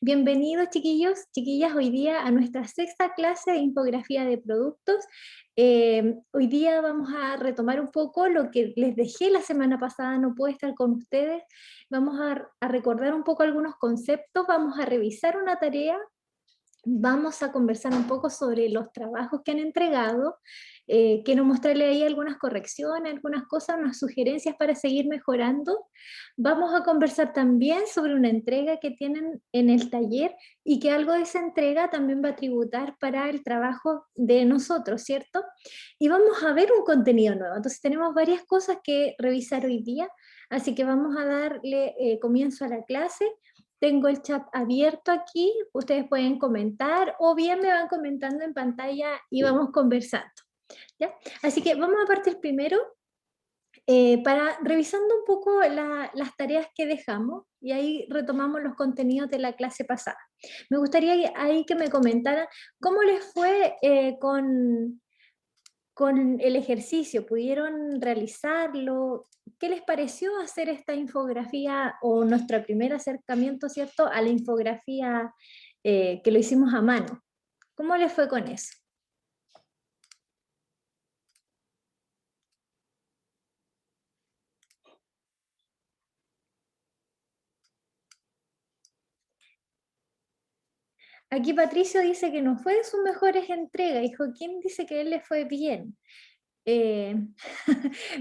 Bienvenidos chiquillos, chiquillas, hoy día a nuestra sexta clase de infografía de productos. Hoy día vamos a retomar un poco lo que les dejé la semana pasada, no puedo estar con ustedes. Vamos a recordar un poco algunos conceptos, vamos a revisar una tarea. Vamos a conversar un poco sobre los trabajos que han entregado. Quiero mostrarle ahí algunas correcciones, algunas cosas, unas sugerencias para seguir mejorando. Vamos a conversar también sobre una entrega que tienen en el taller y que algo de esa entrega también va a tributar para el trabajo de nosotros, ¿cierto? Y vamos a ver un contenido nuevo. Entonces tenemos varias cosas que revisar hoy día, así que vamos a darle comienzo a la clase. Tengo el chat abierto aquí, ustedes pueden comentar o bien me van comentando en pantalla y vamos conversando, ¿ya? Así que vamos a partir primero para revisando un poco las tareas que dejamos y ahí retomamos los contenidos de la clase pasada. Me gustaría ahí que me comentaran cómo les fue con el ejercicio, ¿pudieron realizarlo? ¿Qué les pareció hacer esta infografía o nuestro primer acercamiento, ¿cierto?, a la infografía que lo hicimos a mano? ¿Cómo les fue con eso? Aquí Patricio dice que no fue de sus mejores entregas y Joaquín dice que a él le fue bien. Eh,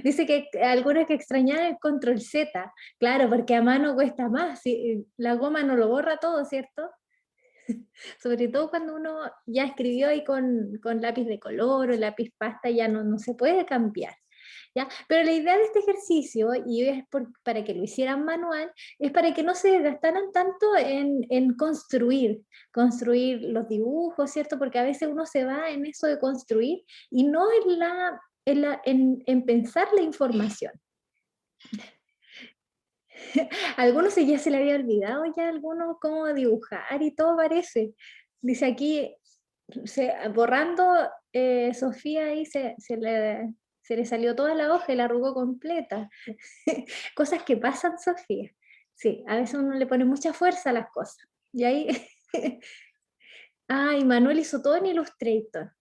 dice que algunos que extrañaban el control Z, claro, porque a mano cuesta más, la goma no lo borra todo, ¿cierto? Sobre todo cuando uno ya escribió ahí con lápiz de color o lápiz pasta, ya no se puede cambiar. ¿Ya? Pero la idea de este ejercicio, y es para que lo hicieran manual, es para que no se desgastaran tanto en construir los dibujos, ¿cierto? Porque a veces uno se va en eso de construir y no en pensar la información. Algunos ya se le había olvidado ya algunos cómo dibujar y todo parece. Dice aquí, borrando, Sofía ahí se le salió toda la hoja y la arrugó completa. Cosas que pasan, Sofía. Sí, a veces uno le pone mucha fuerza a las cosas. Y ahí, ay, Manuel hizo todo en Illustrator.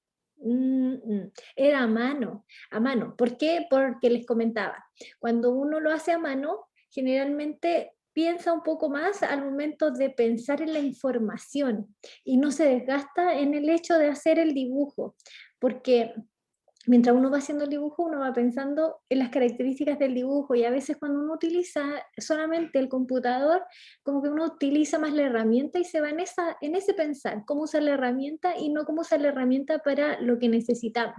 Era a mano. ¿Por qué? Porque les comentaba, cuando uno lo hace a mano, generalmente piensa un poco más al momento de pensar en la información y no se desgasta en el hecho de hacer el dibujo, porque mientras uno va haciendo el dibujo, uno va pensando en las características del dibujo y a veces cuando uno utiliza solamente el computador, como que uno utiliza más la herramienta y se va en ese pensar, cómo usar la herramienta y no cómo usar la herramienta para lo que necesitamos.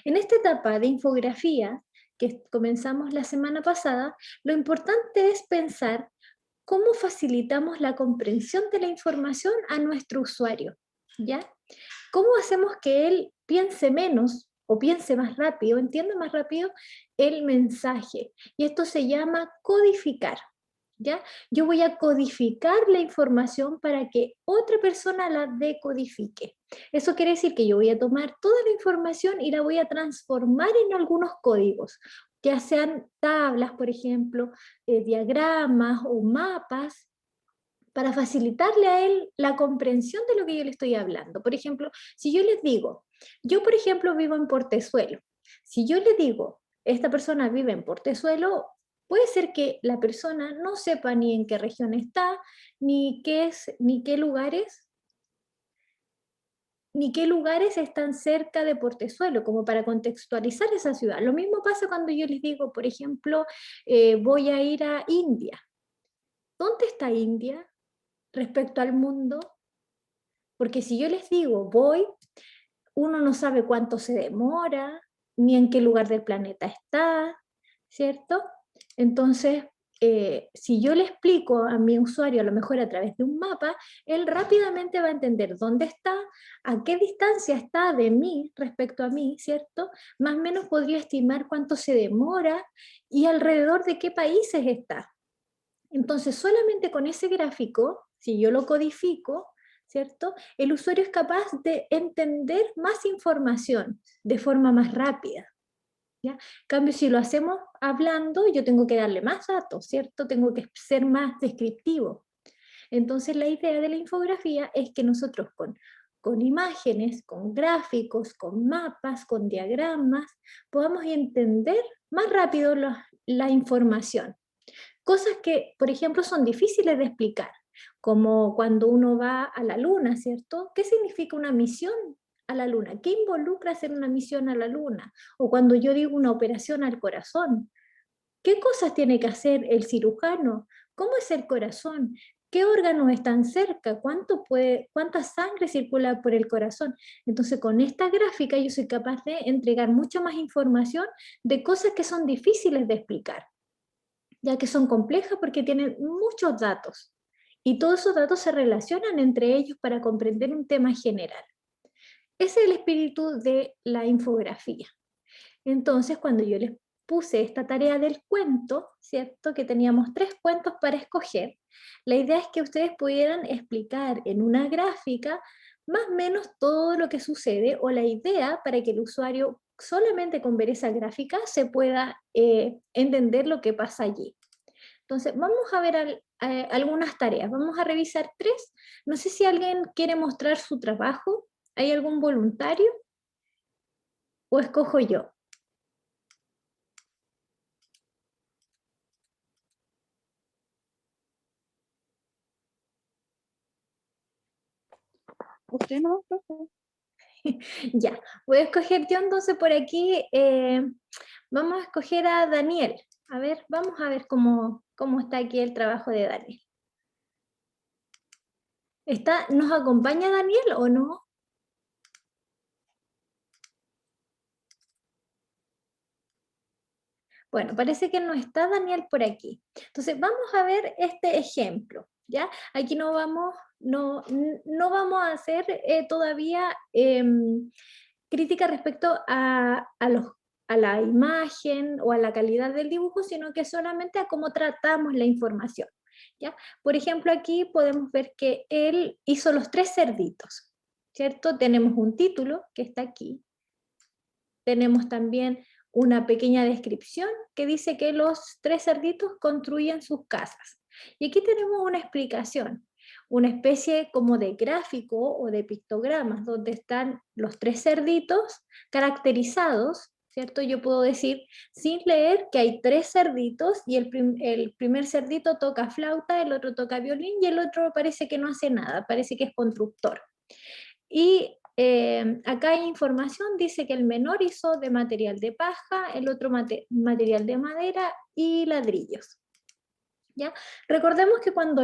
En esta etapa de infografía que comenzamos la semana pasada, lo importante es pensar cómo facilitamos la comprensión de la información a nuestro usuario, ¿ya? ¿Cómo hacemos que él piense menos o piense más rápido, entienda más rápido el mensaje? Y esto se llama codificar, ¿ya? Yo voy a codificar la información para que otra persona la decodifique. Eso quiere decir que yo voy a tomar toda la información y la voy a transformar en algunos códigos, ya sean tablas, por ejemplo, diagramas o mapas, para facilitarle a él la comprensión de lo que yo le estoy hablando. Por ejemplo, si yo les digo, yo por ejemplo vivo en Portezuelo, si yo le digo, esta persona vive en Portezuelo, puede ser que la persona no sepa ni en qué región está, ni qué lugares están cerca de Portezuelo, como para contextualizar esa ciudad. Lo mismo pasa cuando yo les digo, por ejemplo, voy a ir a India. ¿Dónde está India respecto al mundo? Porque si yo les digo voy, uno no sabe cuánto se demora, ni en qué lugar del planeta está, ¿cierto? Entonces, si yo le explico a mi usuario, a lo mejor a través de un mapa, él rápidamente va a entender dónde está, a qué distancia está de mí respecto a mí, ¿cierto? Más o menos podría estimar cuánto se demora y alrededor de qué países está. Entonces, solamente con ese gráfico, si yo lo codifico, ¿cierto? El usuario es capaz de entender más información de forma más rápida. ¿Ya? En cambio, si lo hacemos hablando, yo tengo que darle más datos, ¿cierto? Tengo que ser más descriptivo. Entonces la idea de la infografía es que nosotros con imágenes, con gráficos, con mapas, con diagramas, podamos entender más rápido la información. Cosas que, por ejemplo, son difíciles de explicar, como cuando uno va a la luna, ¿cierto? ¿Qué significa una misión a la luna? ¿Qué involucra hacer una misión a la luna? O cuando yo digo una operación al corazón, ¿qué cosas tiene que hacer el cirujano? ¿Cómo es el corazón? ¿Qué órganos están cerca? ¿Cuánta sangre circula por el corazón? Entonces, con esta gráfica yo soy capaz de entregar mucha más información de cosas que son difíciles de explicar, ya que son complejas porque tienen muchos datos. Y todos esos datos se relacionan entre ellos para comprender un tema general. Ese es el espíritu de la infografía. Entonces, cuando yo les puse esta tarea del cuento, ¿cierto? Que teníamos 3 cuentos para escoger, la idea es que ustedes pudieran explicar en una gráfica más o menos todo lo que sucede, o la idea para que el usuario solamente con ver esa gráfica se pueda entender lo que pasa allí. Entonces, vamos a ver algunas tareas. Vamos a revisar 3. No sé si alguien quiere mostrar su trabajo. ¿Hay algún voluntario? ¿O escojo yo? Usted no, profe. Ya, voy a escoger yo entonces por aquí. Vamos a escoger a Daniel. A ver, vamos a ver cómo está aquí el trabajo de Daniel. ¿Nos acompaña Daniel o no? Bueno, parece que no está Daniel por aquí. Entonces, vamos a ver este ejemplo, ¿ya? Aquí no vamos a hacer todavía crítica respecto a la imagen o a la calidad del dibujo, sino que solamente a cómo tratamos la información, ¿ya? Por ejemplo, aquí podemos ver que él hizo los 3 cerditos, ¿cierto? Tenemos un título que está aquí. Tenemos también una pequeña descripción que dice que los 3 cerditos construyen sus casas. Y aquí tenemos una explicación, una especie como de gráfico o de pictogramas, donde están los 3 cerditos caracterizados, ¿cierto? Yo puedo decir sin leer que hay 3 cerditos y el primer cerdito toca flauta, el otro toca violín y el otro parece que no hace nada, parece que es constructor. Y acá hay información, dice que el menor hizo de material de paja, el otro material de madera y ladrillos. ¿Ya? Recordemos que cuando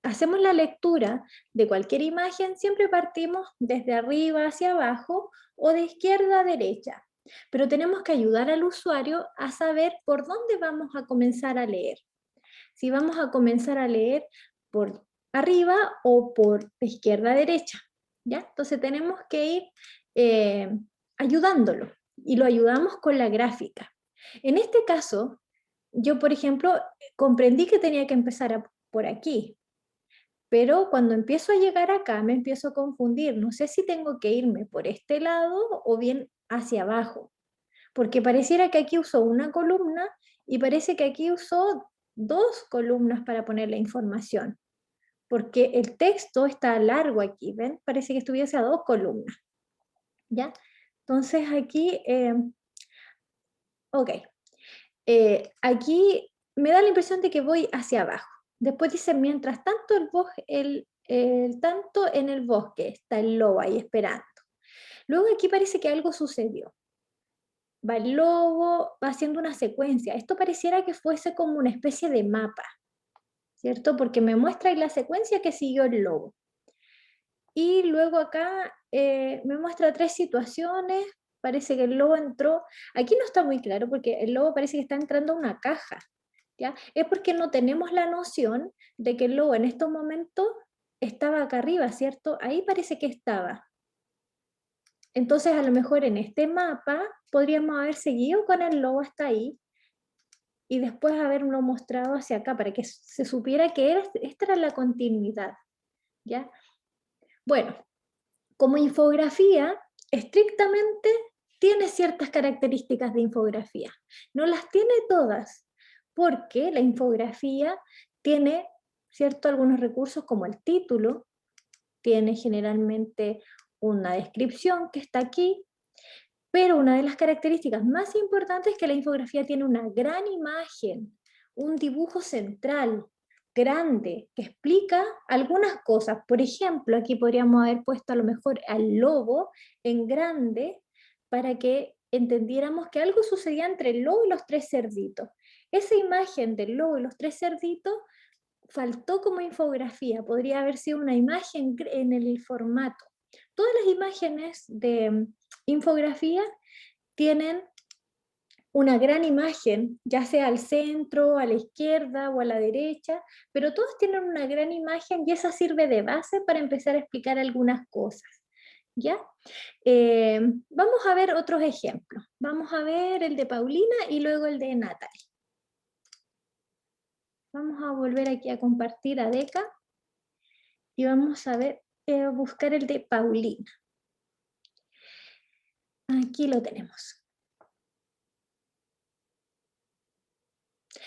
hacemos la lectura de cualquier imagen, siempre partimos desde arriba hacia abajo o de izquierda a derecha, pero tenemos que ayudar al usuario a saber por dónde vamos a comenzar a leer. Si vamos a comenzar a leer por arriba o por de izquierda a derecha. ¿Ya? Entonces tenemos que ir eh, ayudándolo y lo ayudamos con la gráfica. En este caso, yo, por ejemplo, comprendí que tenía que empezar por aquí, pero cuando empiezo a llegar acá me empiezo a confundir. No sé si tengo que irme por este lado o bien hacia abajo, porque pareciera que aquí usó una columna y parece que aquí usó 2 columnas para poner la información, porque el texto está largo aquí, ¿ven? Parece que estuviese a 2 columnas, ¿ya? Entonces aquí, ok, aquí me da la impresión de que voy hacia abajo. Después dice, mientras tanto, tanto en el bosque está el lobo ahí esperando. Luego aquí parece que algo sucedió. Va el lobo, va haciendo una secuencia. Esto pareciera que fuese como una especie de mapa, ¿cierto? Porque me muestra ahí la secuencia que siguió el lobo. Y luego acá me muestra 3 situaciones. Parece que el lobo entró. Aquí no está muy claro porque el lobo parece que está entrando a una caja, ¿ya? Es porque no tenemos la noción de que el lobo en estos momentos estaba acá arriba, ¿cierto? Ahí parece que estaba. Entonces, a lo mejor en este mapa podríamos haber seguido con el lobo hasta ahí y después haberlo mostrado hacia acá para que se supiera que esta era la continuidad, ¿ya? Bueno, como infografía, estrictamente tiene ciertas características de infografía. No las tiene todas, porque la infografía tiene ¿cierto? Algunos recursos como el título, tiene generalmente una descripción que está aquí, pero una de las características más importantes es que la infografía tiene una gran imagen, un dibujo central, grande, que explica algunas cosas. Por ejemplo, aquí podríamos haber puesto a lo mejor al lobo en grande para que entendiéramos que algo sucedía entre el lobo y los tres cerditos. Esa imagen del lobo y los tres cerditos faltó como infografía, podría haber sido una imagen en el formato. Todas las imágenes de infografía tienen una gran imagen, ya sea al centro, a la izquierda o a la derecha, pero todos tienen una gran imagen y esa sirve de base para empezar a explicar algunas cosas. ¿Ya? Vamos a ver otros ejemplos. Vamos a ver el de Paulina y luego el de Natalie. Vamos a volver aquí a compartir a Deca y vamos a ver, buscar el de Paulina. Aquí lo tenemos.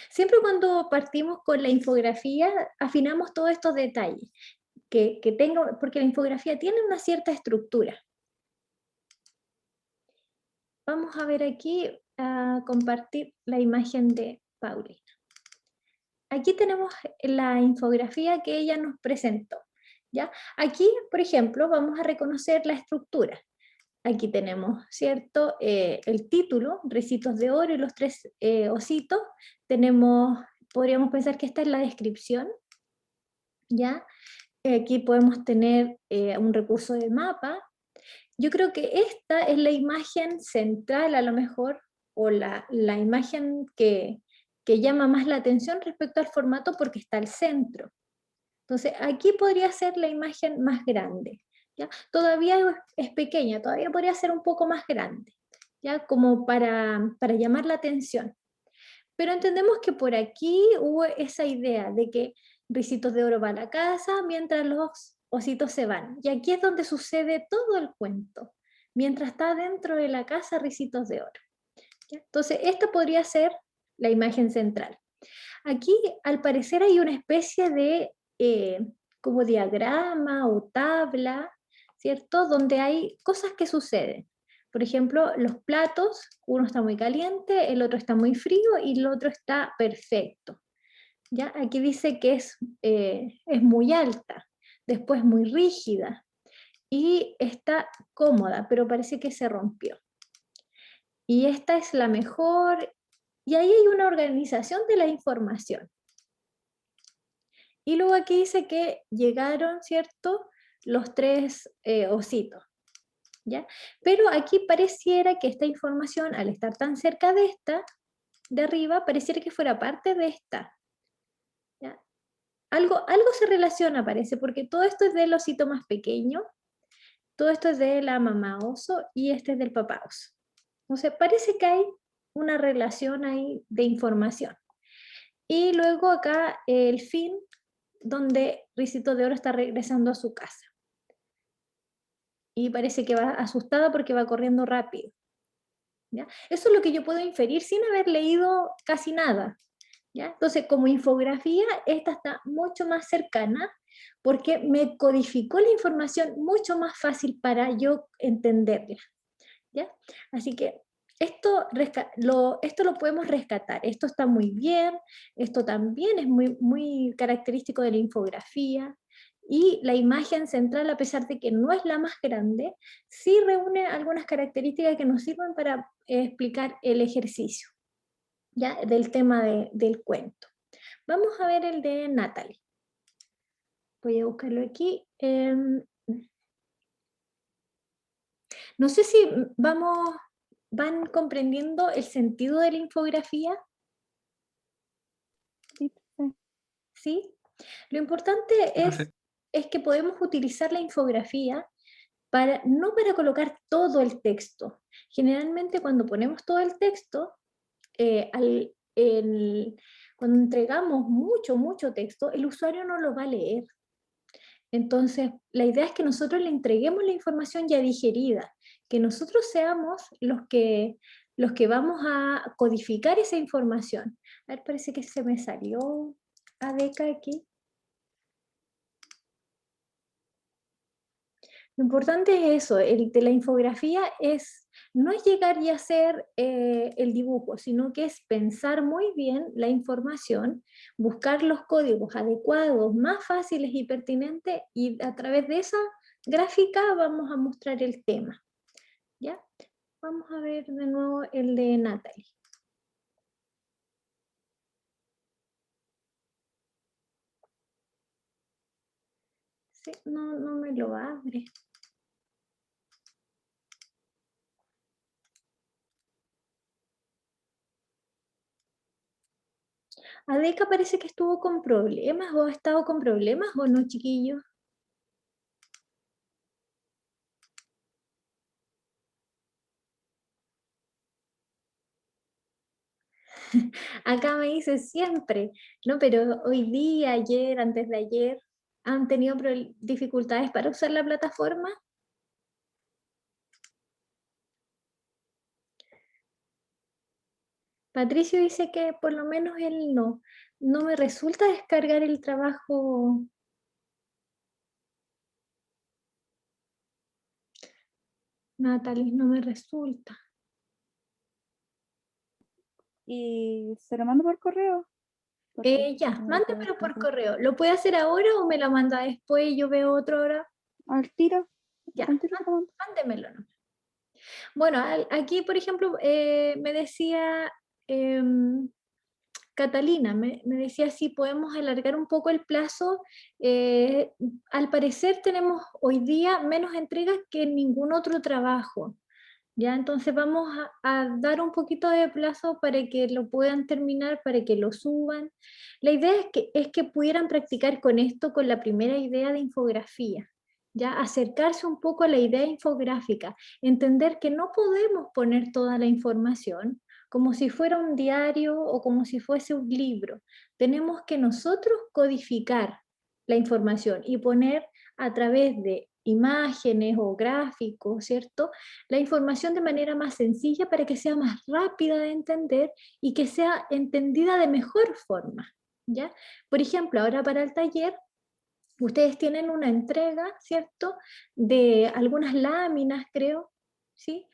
Siempre cuando partimos con la infografía, afinamos todos estos detalles, porque la infografía tiene una cierta estructura. Vamos a ver aquí, a compartir la imagen de Paulina. Aquí tenemos la infografía que ella nos presentó. ¿Ya? Aquí, por ejemplo, vamos a reconocer la estructura. Aquí tenemos, ¿cierto? El título, Ricitos de Oro y los tres ositos. Tenemos, podríamos pensar que esta es la descripción, ¿ya? Aquí podemos tener un recurso de mapa. Yo creo que esta es la imagen central a lo mejor, o la imagen que llama más la atención respecto al formato porque está al centro. Entonces, aquí podría ser la imagen más grande. ¿Ya? Todavía es pequeña, todavía podría ser un poco más grande, ¿ya? Como para llamar la atención. Pero entendemos que por aquí hubo esa idea de que Ricitos de Oro va a la casa mientras los ositos se van. Y aquí es donde sucede todo el cuento, mientras está dentro de la casa Ricitos de Oro. ¿Ya? Entonces, esta podría ser la imagen central. Aquí, al parecer, hay una especie de como diagrama o tabla, ¿cierto? Donde hay cosas que suceden. Por ejemplo, los platos, uno está muy caliente, el otro está muy frío y el otro está perfecto. ¿Ya? Aquí dice que es muy alta, después muy rígida y está cómoda, pero parece que se rompió. Y esta es la mejor, y ahí hay una organización de la información. Y luego aquí dice que llegaron, ¿cierto? Los tres ositos, ¿ya? Pero aquí pareciera que esta información, al estar tan cerca de esta, de arriba, pareciera que fuera parte de esta, ¿ya? Algo se relaciona, parece, porque todo esto es del osito más pequeño, todo esto es de la mamá oso y este es del papá oso. Entonces parece que hay una relación ahí de información. Y luego acá el fin, donde Ricito de Oro está regresando a su casa. Y parece que va asustada porque va corriendo rápido. ¿Ya? Eso es lo que yo puedo inferir sin haber leído casi nada. ¿Ya? Entonces, como infografía, esta está mucho más cercana porque me codificó la información mucho más fácil para yo entenderla. ¿Ya? Así que esto lo podemos rescatar. Esto está muy bien, esto también es muy, muy característico de la infografía. Y la imagen central, a pesar de que no es la más grande, sí reúne algunas características que nos sirven para explicar el ejercicio, ¿ya? Del tema del cuento. Vamos a ver el de Natalie. Voy a buscarlo aquí. No sé si van comprendiendo el sentido de la infografía, Sí, sí. ¿sí? Lo importante Profe, es que podemos utilizar la infografía no para colocar todo el texto. Generalmente cuando ponemos todo el texto, eh, al- el- cuando entregamos mucho, mucho texto, el usuario no lo va a leer. Entonces, la idea es que nosotros le entreguemos la información ya digerida, que nosotros seamos los que vamos a codificar esa información. A ver, parece que se me salió Adeca aquí. Lo importante es eso, el de la infografía no es llegar y hacer el dibujo, sino que es pensar muy bien la información, buscar los códigos adecuados, más fáciles y pertinentes, y a través de esa gráfica vamos a mostrar el tema. ¿Ya? Vamos a ver de nuevo el de Natalie. Sí, no me lo abre. Adeca parece que estuvo con problemas, o ha estado con problemas, ¿o no, chiquillos? Acá me dice siempre, no, pero hoy día, ayer, antes de ayer, ¿han tenido dificultades para usar la plataforma? Patricio dice que por lo menos él no me resulta descargar el trabajo. Natalie, no me resulta. Y se lo mando por correo. Ya, mándemelo por correo. ¿Lo puede hacer ahora o me lo manda después y yo veo otro hora? Al tiro. Ya, Al tiro se lo mando. mándemelo. ¿No? Bueno, aquí, por ejemplo, me decía Catalina, me decía si podemos alargar un poco el plazo. Al parecer tenemos hoy día menos entregas que en ningún otro trabajo. Ya, entonces vamos a dar un poquito de plazo para que lo puedan terminar, para que lo suban. La idea es que pudieran practicar con esto, con la primera idea de infografía. Ya, acercarse un poco a la idea infográfica, entender que no podemos poner toda la información como si fuera un diario o como si fuese un libro. Tenemos que nosotros codificar la información y poner a través de imágenes o gráficos, ¿cierto? La información de manera más sencilla para que sea más rápida de entender y que sea entendida de mejor forma, ¿ya? Por ejemplo, ahora para el taller, ustedes tienen una entrega, ¿cierto? De algunas láminas, creo, ¿sí?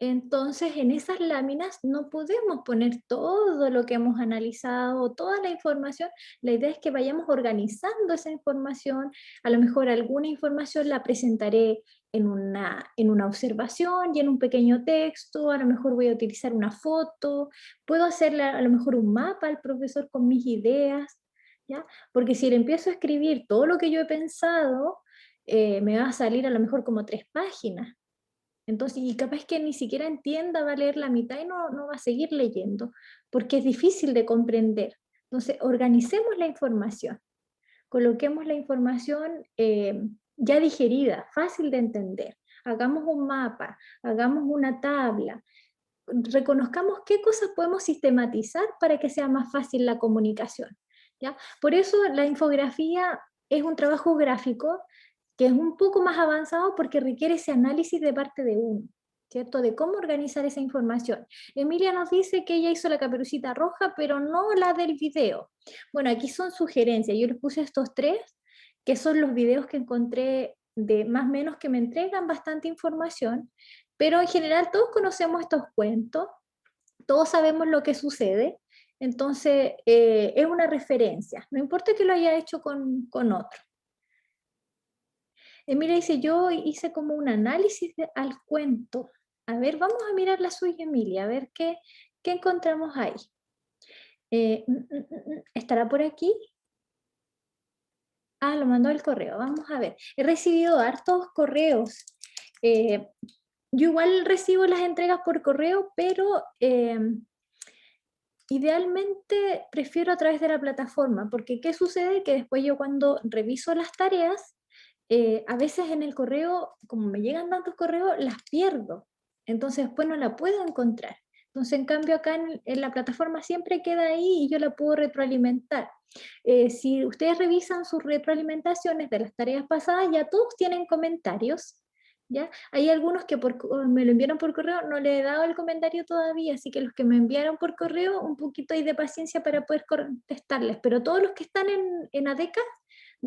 Entonces, en esas láminas no podemos poner todo lo que hemos analizado, toda la información. La idea es que vayamos organizando esa información. A lo mejor alguna información la presentaré en una observación y en un pequeño texto. A lo mejor voy a utilizar una foto. Puedo hacerle a lo mejor un mapa al profesor con mis ideas, ¿ya? Porque si le empiezo a escribir todo lo que yo he pensado, me va a salir a lo mejor como 3 páginas. Entonces, y capaz que ni siquiera entienda, va a leer la mitad y no va a seguir leyendo, porque es difícil de comprender. Entonces, organicemos la información, coloquemos la información ya digerida, fácil de entender. Hagamos un mapa, hagamos una tabla, reconozcamos qué cosas podemos sistematizar para que sea más fácil la comunicación, ¿ya? Por eso la infografía es un trabajo gráfico que es un poco más avanzado porque requiere ese análisis de parte de uno, ¿cierto? De cómo organizar esa información. Emilia nos dice que ella hizo la caperucita roja, pero no la del video. Bueno, aquí son sugerencias. Yo les puse estos 3, que son los videos que encontré de más o menos que me entregan bastante información, pero en general todos conocemos estos cuentos, todos sabemos lo que sucede, entonces es una referencia, no importa que lo haya hecho con otro. Emilia dice, yo hice como un análisis al cuento. A ver, vamos a mirar la suya, Emilia, a ver qué encontramos ahí. ¿Estará por aquí? Ah, lo mandó al correo, vamos a ver. He recibido hartos correos. Eh, yo igual recibo las entregas por correo, pero idealmente prefiero a través de la plataforma, porque ¿qué sucede? Que después yo cuando reviso las tareas, a veces en el correo, como me llegan tantos correos, las pierdo. Entonces después no la puedo encontrar. Entonces, en cambio, acá en la plataforma siempre queda ahí y yo la puedo retroalimentar. Si ustedes revisan sus retroalimentaciones de las tareas pasadas, ya todos tienen comentarios, ¿ya? Hay algunos que me lo enviaron por correo, no le he dado el comentario todavía, así que los que me enviaron por correo, un poquito ahí de paciencia para poder contestarles, pero todos los que están en ADECA,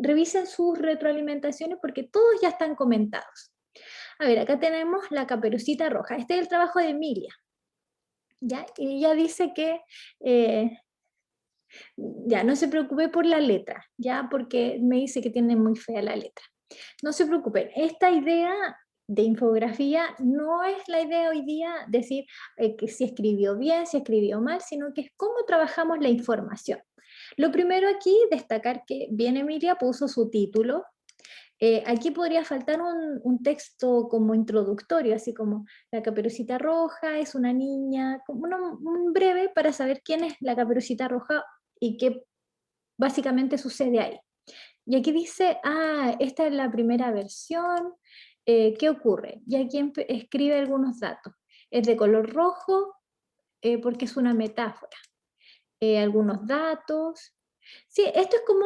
revisen sus retroalimentaciones porque todos ya están comentados, A ver, acá tenemos la Caperucita Roja. Este es el trabajo de Emilia, ¿ya? Y ella dice que ya, no se preocupe por la letra, ya, porque me dice que tiene muy fea la letra. No se preocupen, esta idea de infografía no es la idea hoy día decir que si escribió bien, si escribió mal, sino que es cómo trabajamos la información. Lo primero aquí, destacar que bien Emilia puso su título. Aquí podría faltar un texto como introductorio, así como la Caperucita Roja es una niña, como un breve para saber quién es la Caperucita Roja y qué básicamente sucede ahí. Y aquí dice, esta es la primera versión, ¿qué ocurre? Y aquí escribe algunos datos. Es de color rojo porque es una metáfora. Algunos datos. Sí, esto es como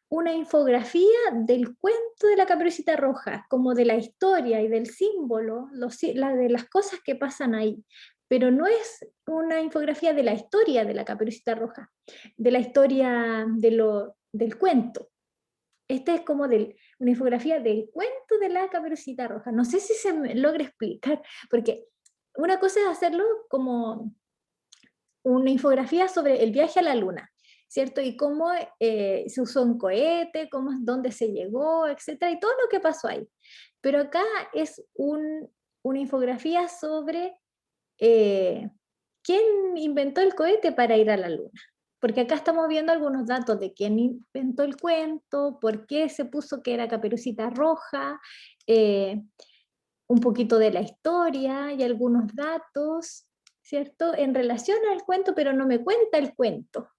una infografía del cuento de la Caperucita Roja, como de la historia y del símbolo, de las cosas que pasan ahí. Pero no es una infografía de la historia de la Caperucita Roja, de la historia del cuento. Esta es como una infografía del cuento de la Caperucita Roja. No sé si se me logra explicar, porque una cosa es hacerlo como una infografía sobre el viaje a la luna, ¿cierto? Y cómo se usó un cohete, dónde se llegó, etcétera, y todo lo que pasó ahí. Pero acá es una infografía sobre eh, quién inventó el cohete para ir a la luna. Porque acá estamos viendo algunos datos de quién inventó el cuento, por qué se puso que era Caperucita Roja, eh, un poquito de la historia y algunos datos, ¿cierto? En relación al cuento, pero no me cuenta el cuento,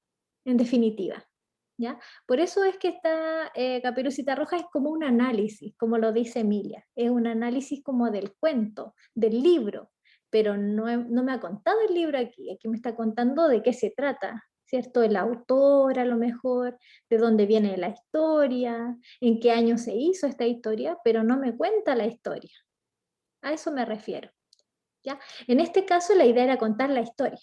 en definitiva. ¿Ya? Por eso es que esta Caperucita Roja es como un análisis, como lo dice Emilia, es un análisis como del cuento, del libro, pero no me ha contado el libro aquí me está contando de qué se trata, ¿cierto? El autor a lo mejor, de dónde viene la historia, en qué año se hizo esta historia, pero no me cuenta la historia. A eso me refiero, ¿ya? En este caso la idea era contar la historia,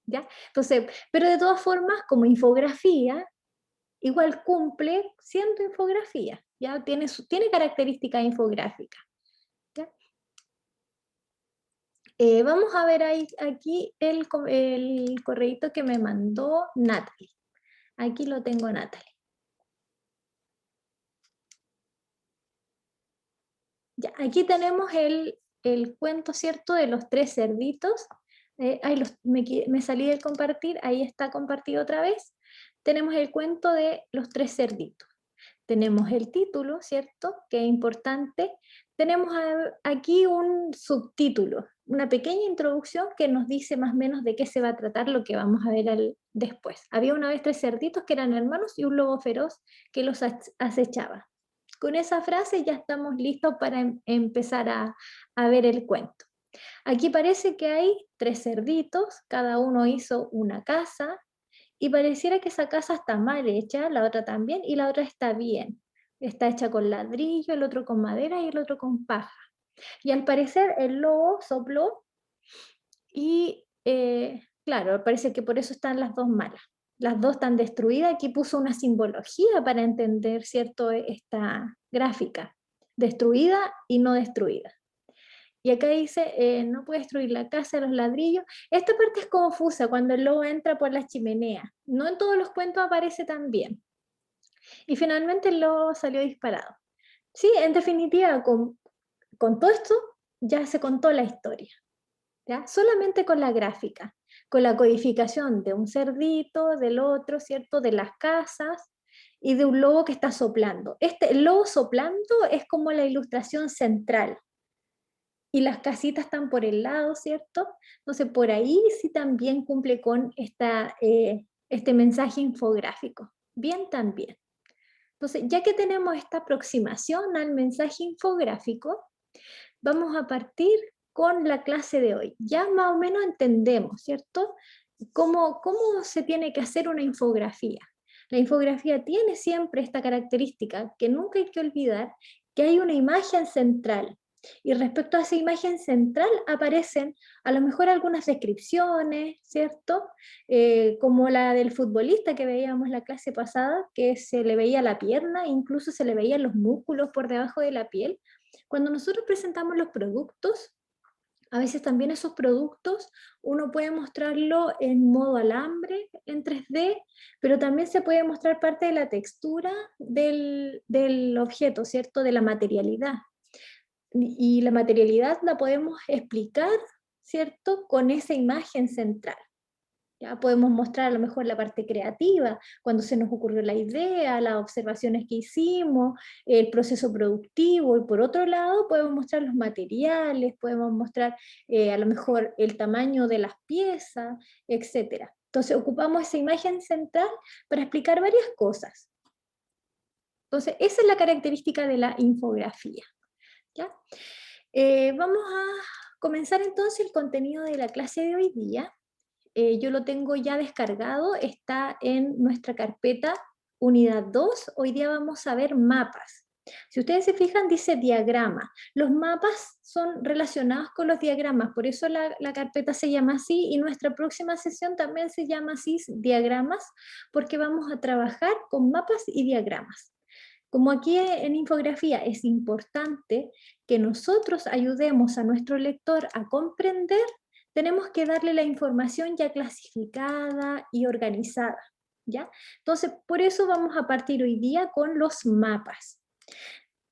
¿ya? Entonces, pero de todas formas, como infografía, igual cumple siendo infografía, ¿ya? Tiene características infográficas, ¿ya? Vamos a ver aquí el correíto que me mandó Natalie. Aquí lo tengo, Natalie. Ya, aquí tenemos el cuento, ¿cierto?, de los tres cerditos. Me salí del compartir, ahí está compartido otra vez. Tenemos el cuento de los tres cerditos. Tenemos el título, ¿cierto?, que es importante. Tenemos aquí un subtítulo, una pequeña introducción que nos dice más o menos de qué se va a tratar lo que vamos a ver después. Había una vez tres cerditos que eran hermanos y un lobo feroz que los acechaba. Con esa frase ya estamos listos para empezar a ver el cuento. Aquí parece que hay tres cerditos, cada uno hizo una casa, y pareciera que esa casa está mal hecha, la otra también, y la otra está bien. Está hecha con ladrillo, el otro con madera y el otro con paja. Y al parecer el lobo sopló y, claro, parece que por eso están las dos malas. Las dos están destruidas. Aquí puso una simbología para entender, ¿cierto?, esta gráfica. Destruida y no destruida. Y acá dice, no puede destruir la casa, los ladrillos. Esta parte es confusa cuando el lobo entra por la chimenea. No en todos los cuentos aparece tan bien. Y finalmente el lobo salió disparado. Sí, en definitiva, con todo esto ya se contó la historia. ¿Ya? Solamente con la gráfica, con la codificación de un cerdito, del otro, ¿cierto? De las casas y de un lobo que está soplando. El lobo soplando es como la ilustración central y las casitas están por el lado, ¿cierto? Entonces, por ahí sí también cumple con este mensaje infográfico. Bien también. Entonces, ya que tenemos esta aproximación al mensaje infográfico, vamos a partir con la clase de hoy. Ya más o menos entendemos, ¿cierto? ¿Cómo se tiene que hacer una infografía? La infografía tiene siempre esta característica que nunca hay que olvidar, que hay una imagen central. Y respecto a esa imagen central aparecen a lo mejor algunas descripciones, ¿cierto? Como la del futbolista que veíamos la clase pasada, que se le veía la pierna, incluso se le veían los músculos por debajo de la piel. Cuando nosotros presentamos los productos, a veces también esos productos uno puede mostrarlo en modo alambre, en 3D, pero también se puede mostrar parte de la textura del objeto, ¿cierto? De la materialidad. Y la materialidad la podemos explicar, ¿cierto? Con esa imagen central. Ya podemos mostrar a lo mejor la parte creativa, cuando se nos ocurrió la idea, las observaciones que hicimos, el proceso productivo, y por otro lado podemos mostrar los materiales, podemos mostrar a lo mejor el tamaño de las piezas, etcétera. Entonces ocupamos esa imagen central para explicar varias cosas. Entonces esa es la característica de la infografía. ¿Ya? Vamos a comenzar entonces el contenido de la clase de hoy día. Yo lo tengo ya descargado, está en nuestra carpeta unidad 2. Hoy día vamos a ver mapas. Si ustedes se fijan, dice diagrama. Los mapas son relacionados con los diagramas, por eso la carpeta se llama así, y nuestra próxima sesión también se llama así, diagramas, porque vamos a trabajar con mapas y diagramas. Como aquí en infografía es importante que nosotros ayudemos a nuestro lector a comprender, tenemos que darle la información ya clasificada y organizada, ¿ya? Entonces, por eso vamos a partir hoy día con los mapas.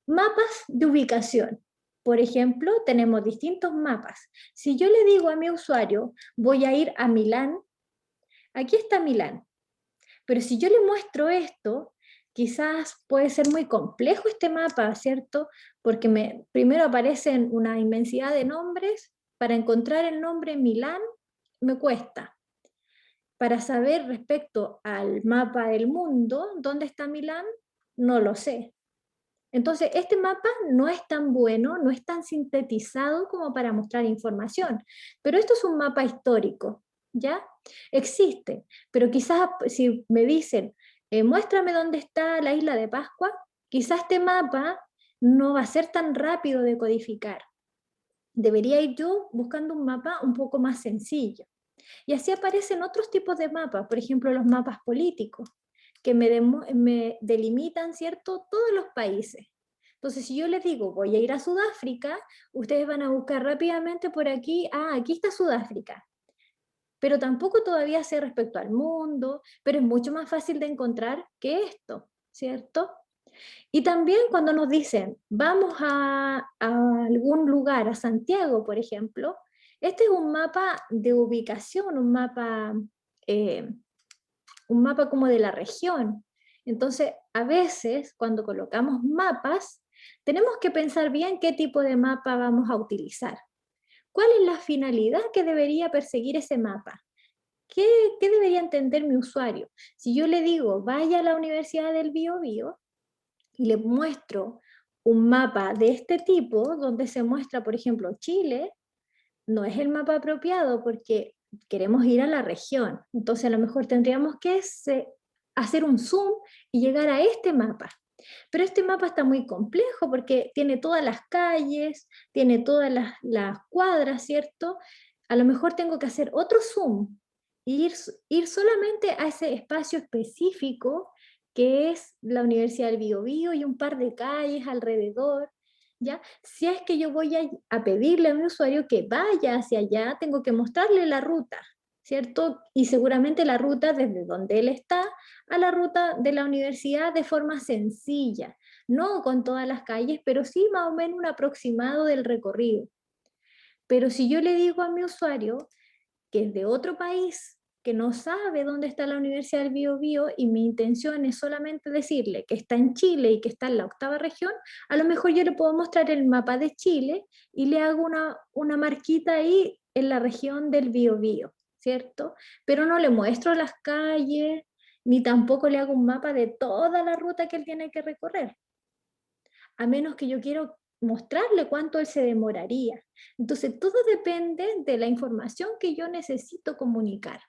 Mapas de ubicación. Por ejemplo, tenemos distintos mapas. Si yo le digo a mi usuario, voy a ir a Milán, aquí está Milán. Pero si yo le muestro esto, quizás puede ser muy complejo este mapa, ¿cierto? Porque primero aparecen una inmensidad de nombres, para encontrar el nombre Milán me cuesta. Para saber respecto al mapa del mundo, ¿dónde está Milán? No lo sé. Entonces, este mapa no es tan bueno, no es tan sintetizado como para mostrar información, pero esto es un mapa histórico, ¿ya? Existe, pero quizás si me dicen, muéstrame dónde está la isla de Pascua, quizás este mapa no va a ser tan rápido de codificar. Debería ir yo buscando un mapa un poco más sencillo. Y así aparecen otros tipos de mapas, por ejemplo, los mapas políticos, que me delimitan, ¿cierto?, todos los países. Entonces, si yo les digo, voy a ir a Sudáfrica, ustedes van a buscar rápidamente por aquí, aquí está Sudáfrica. Pero tampoco todavía sé respecto al mundo, pero es mucho más fácil de encontrar que esto, ¿cierto? Y también cuando nos dicen, vamos a algún lugar, a Santiago, por ejemplo, este es un mapa de ubicación, eh, un mapa como de la región. Entonces, a veces, cuando colocamos mapas, tenemos que pensar bien qué tipo de mapa vamos a utilizar. ¿Cuál es la finalidad que debería perseguir ese mapa? ¿Qué, qué debería entender mi usuario? Si yo le digo, vaya a la Universidad del Biobío, y le muestro un mapa de este tipo, donde se muestra, por ejemplo, Chile, no es el mapa apropiado porque queremos ir a la región. Entonces a lo mejor tendríamos que hacer un zoom y llegar a este mapa. Pero este mapa está muy complejo porque tiene todas las calles, tiene todas las cuadras, ¿cierto? A lo mejor tengo que hacer otro zoom e ir solamente a ese espacio específico que es la Universidad del Biobío y un par de calles alrededor, ¿ya? Si es que yo voy a pedirle a mi usuario que vaya hacia allá, tengo que mostrarle la ruta, ¿cierto? Y seguramente la ruta desde donde él está a la ruta de la universidad de forma sencilla, no con todas las calles, pero sí más o menos un aproximado del recorrido. Pero si yo le digo a mi usuario que es de otro país, que no sabe dónde está la Universidad del Biobío y mi intención es solamente decirle que está en Chile y que está en la octava región, a lo mejor yo le puedo mostrar el mapa de Chile y le hago una marquita ahí en la región del Biobío, ¿cierto? Pero no le muestro las calles, ni tampoco le hago un mapa de toda la ruta que él tiene que recorrer, a menos que yo quiero mostrarle cuánto él se demoraría. Entonces, todo depende de la información que yo necesito comunicar.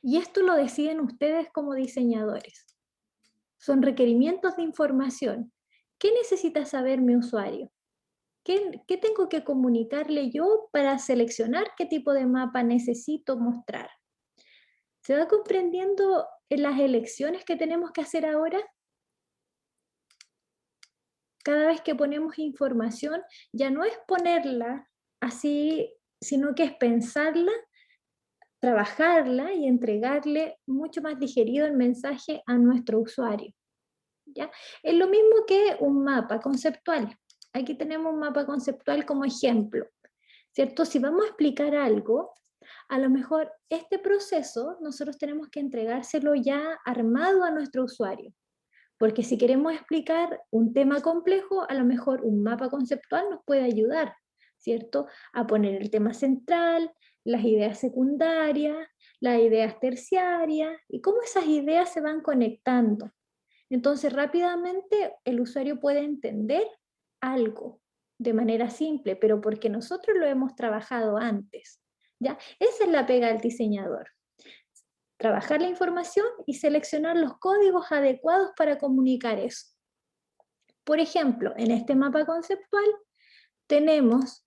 Y esto lo deciden ustedes como diseñadores. Son requerimientos de información. ¿Qué necesita saber mi usuario? ¿Qué tengo que comunicarle yo para seleccionar qué tipo de mapa necesito mostrar? ¿Se va comprendiendo en las elecciones que tenemos que hacer ahora? Cada vez que ponemos información, ya no es ponerla así, sino que es pensarla, trabajarla y entregarle mucho más digerido el mensaje a nuestro usuario. ¿Ya? Es lo mismo que un mapa conceptual. Aquí tenemos un mapa conceptual como ejemplo, ¿cierto? Si vamos a explicar algo, a lo mejor este proceso nosotros tenemos que entregárselo ya armado a nuestro usuario. Porque si queremos explicar un tema complejo, a lo mejor un mapa conceptual nos puede ayudar, ¿cierto? A poner el tema central, las ideas secundarias, las ideas terciarias, y cómo esas ideas se van conectando. Entonces, rápidamente el usuario puede entender algo de manera simple, pero porque nosotros lo hemos trabajado antes, ¿ya? Esa es la pega del diseñador. Trabajar la información y seleccionar los códigos adecuados para comunicar eso. Por ejemplo, en este mapa conceptual tenemos,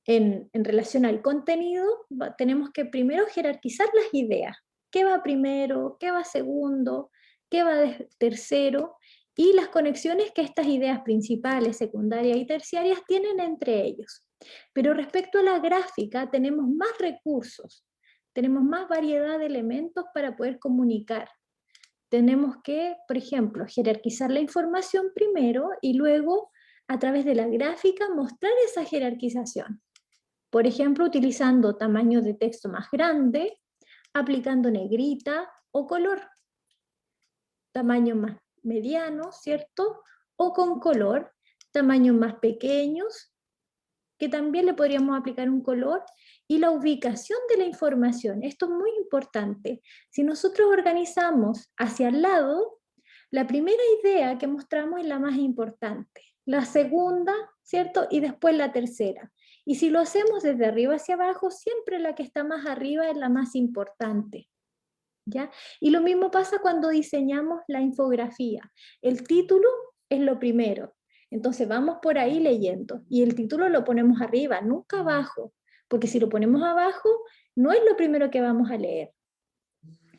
en relación al contenido, tenemos que primero jerarquizar las ideas. ¿Qué va primero? ¿Qué va segundo? ¿Qué va de tercero? Y las conexiones que estas ideas principales, secundarias y terciarias tienen entre ellos. Pero respecto a la gráfica, tenemos más recursos, tenemos más variedad de elementos para poder comunicar. Tenemos que, por ejemplo, jerarquizar la información primero y luego, a través de la gráfica, mostrar esa jerarquización. Por ejemplo, utilizando tamaño de texto más grande, aplicando negrita o color. Tamaño más mediano, ¿cierto? O con color, tamaños más pequeños, que también le podríamos aplicar un color, y la ubicación de la información. Esto es muy importante. Si nosotros organizamos hacia el lado, la primera idea que mostramos es la más importante, la segunda, ¿cierto? Y después la tercera. Y si lo hacemos desde arriba hacia abajo, siempre la que está más arriba es la más importante. ¿Ya? Y lo mismo pasa cuando diseñamos la infografía. El título es lo primero. Entonces vamos por ahí leyendo y el título lo ponemos arriba, nunca abajo, porque si lo ponemos abajo no es lo primero que vamos a leer.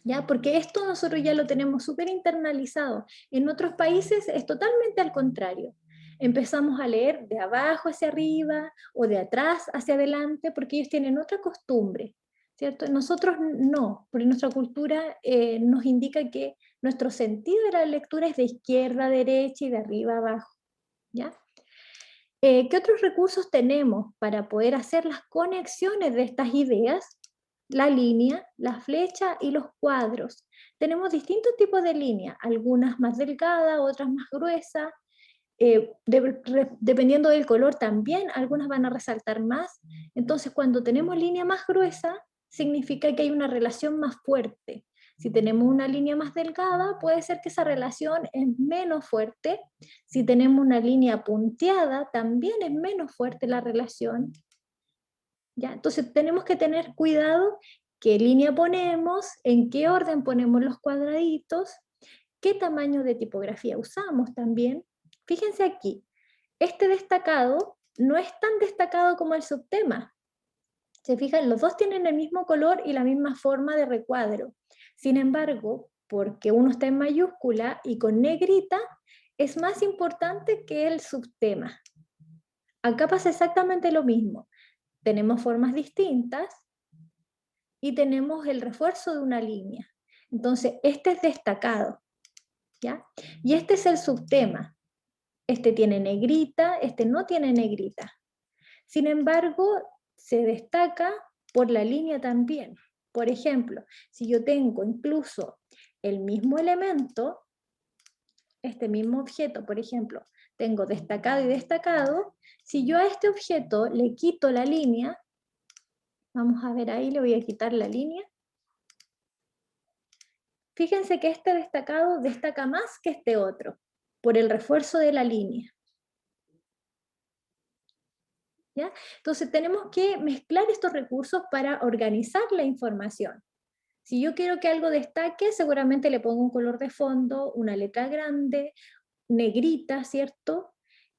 ¿Ya? Porque esto nosotros ya lo tenemos súper internalizado. En otros países es totalmente al contrario. Empezamos a leer de abajo hacia arriba o de atrás hacia adelante porque ellos tienen otra costumbre, ¿cierto? Nosotros no, porque nuestra cultura nos indica que nuestro sentido de la lectura es de izquierda a derecha y de arriba a abajo, ¿ya? ¿Qué otros recursos tenemos para poder hacer las conexiones de estas ideas? La línea, la flecha y los cuadros. Tenemos distintos tipos de líneas, algunas más delgadas, otras más gruesas. Dependiendo del color también, algunas van a resaltar más. Entonces, cuando tenemos línea más gruesa, significa que hay una relación más fuerte. Si tenemos una línea más delgada, puede ser que esa relación es menos fuerte. Si tenemos una línea punteada, también es menos fuerte la relación. ¿Ya? Entonces tenemos que tener cuidado qué línea ponemos, en qué orden ponemos los cuadraditos, qué tamaño de tipografía usamos también. Fíjense aquí, este destacado no es tan destacado como el subtema. Se fijan, los dos tienen el mismo color y la misma forma de recuadro. Sin embargo, porque uno está en mayúscula y con negrita, es más importante que el subtema. Acá pasa exactamente lo mismo. Tenemos formas distintas y tenemos el refuerzo de una línea. Entonces, este es destacado, ¿ya? Y este es el subtema. Este tiene negrita, este no tiene negrita. Sin embargo, se destaca por la línea también. Por ejemplo, si yo tengo incluso el mismo elemento, este mismo objeto, por ejemplo, tengo destacado y destacado, si yo a este objeto le quito la línea, vamos a ver ahí, le voy a quitar la línea. Fíjense que este destacado destaca más que este otro, por el refuerzo de la línea. ¿Ya? Entonces tenemos que mezclar estos recursos para organizar la información. Si yo quiero que algo destaque, seguramente le pongo un color de fondo, una letra grande, negrita, ¿cierto?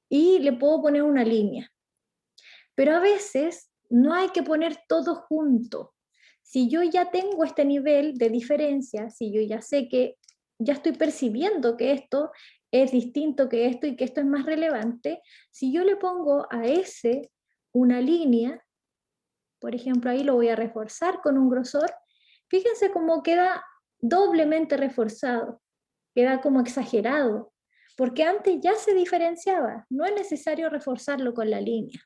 Y le puedo poner una línea. Pero a veces no hay que poner todo junto. Si yo ya tengo este nivel de diferencia, si yo ya sé que ya estoy percibiendo que esto es distinto que esto y que esto es más relevante, si yo le pongo a ese una línea, por ejemplo, ahí lo voy a reforzar con un grosor, fíjense cómo queda doblemente reforzado, queda como exagerado, porque antes ya se diferenciaba, no es necesario reforzarlo con la línea.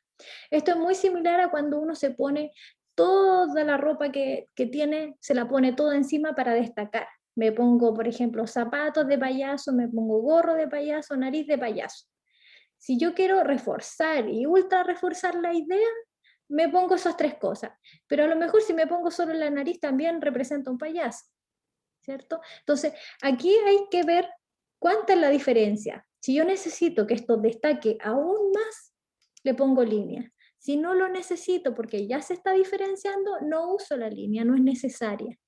Esto es muy similar a cuando uno se pone toda la ropa que tiene, se la pone toda encima para destacar. Me pongo, por ejemplo, zapatos de payaso, me pongo gorro de payaso, nariz de payaso. Si yo quiero reforzar y ultra reforzar la idea, me pongo esas tres cosas. Pero a lo mejor si me pongo solo la nariz también representa un payaso, ¿cierto? Entonces, aquí hay que ver cuánta es la diferencia. Si yo necesito que esto destaque aún más, le pongo línea. Si no lo necesito porque ya se está diferenciando, no uso la línea, no es necesaria.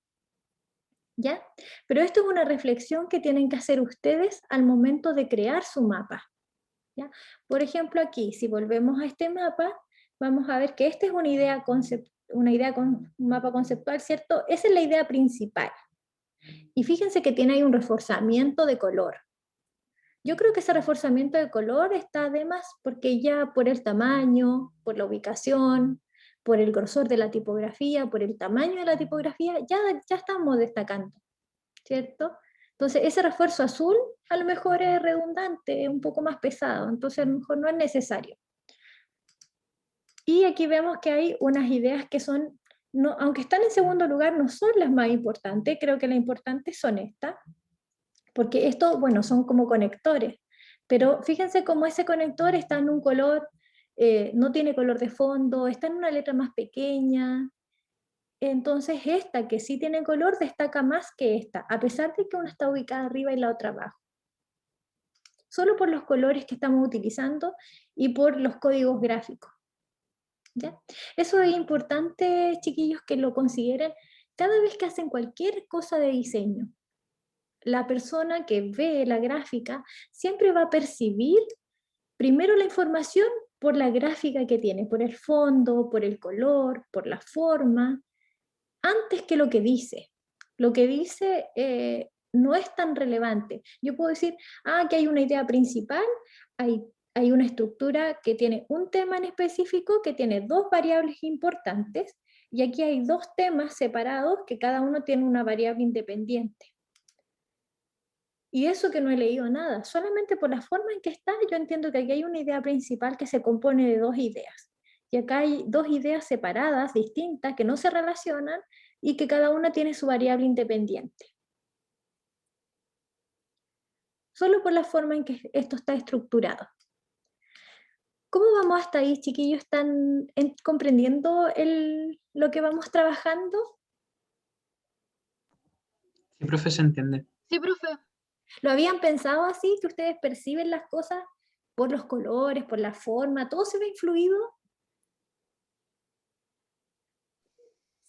¿Ya? Pero esto es una reflexión que tienen que hacer ustedes al momento de crear su mapa. ¿Ya? Por ejemplo, aquí, si volvemos a este mapa, vamos a ver que esta es una idea con un mapa conceptual, ¿cierto? Esa es la idea principal. Y fíjense que tiene ahí un reforzamiento de color. Yo creo que ese reforzamiento de color está además porque ya por el tamaño, por la ubicación, por el grosor de la tipografía, por el tamaño de la tipografía, ya estamos destacando, ¿cierto? Entonces ese refuerzo azul a lo mejor es redundante, es un poco más pesado, entonces a lo mejor no es necesario. Y aquí vemos que hay unas ideas que son, no, aunque están en segundo lugar, no son las más importantes, creo que las importantes son estas, porque esto, bueno, son como conectores, pero fíjense cómo ese conector está en un color, no tiene color de fondo, está en una letra más pequeña, entonces esta que sí tiene color destaca más que esta, a pesar de que una está ubicada arriba y la otra abajo. Solo por los colores que estamos utilizando y por los códigos gráficos. ¿Ya? Eso es importante, chiquillos, que lo consideren cada vez que hacen cualquier cosa de diseño. La persona que ve la gráfica siempre va a percibir primero la información por la gráfica que tiene, por el fondo, por el color, por la forma, antes que lo que dice. Lo que dice no es tan relevante. Yo puedo decir, que hay una idea principal, hay una estructura que tiene un tema en específico, que tiene dos variables importantes, y aquí hay dos temas separados que cada uno tiene una variable independiente. Y eso que no he leído nada, solamente por la forma en que está, yo entiendo que aquí hay una idea principal que se compone de dos ideas. Y acá hay dos ideas separadas, distintas, que no se relacionan y que cada una tiene su variable independiente. Solo por la forma en que esto está estructurado. ¿Cómo vamos hasta ahí, chiquillos? ¿Están comprendiendo lo que vamos trabajando? Sí, profe, se entiende. Sí, profe. ¿Lo habían pensado así? ¿Que ustedes perciben las cosas por los colores, por la forma? ¿Todo se ve influido?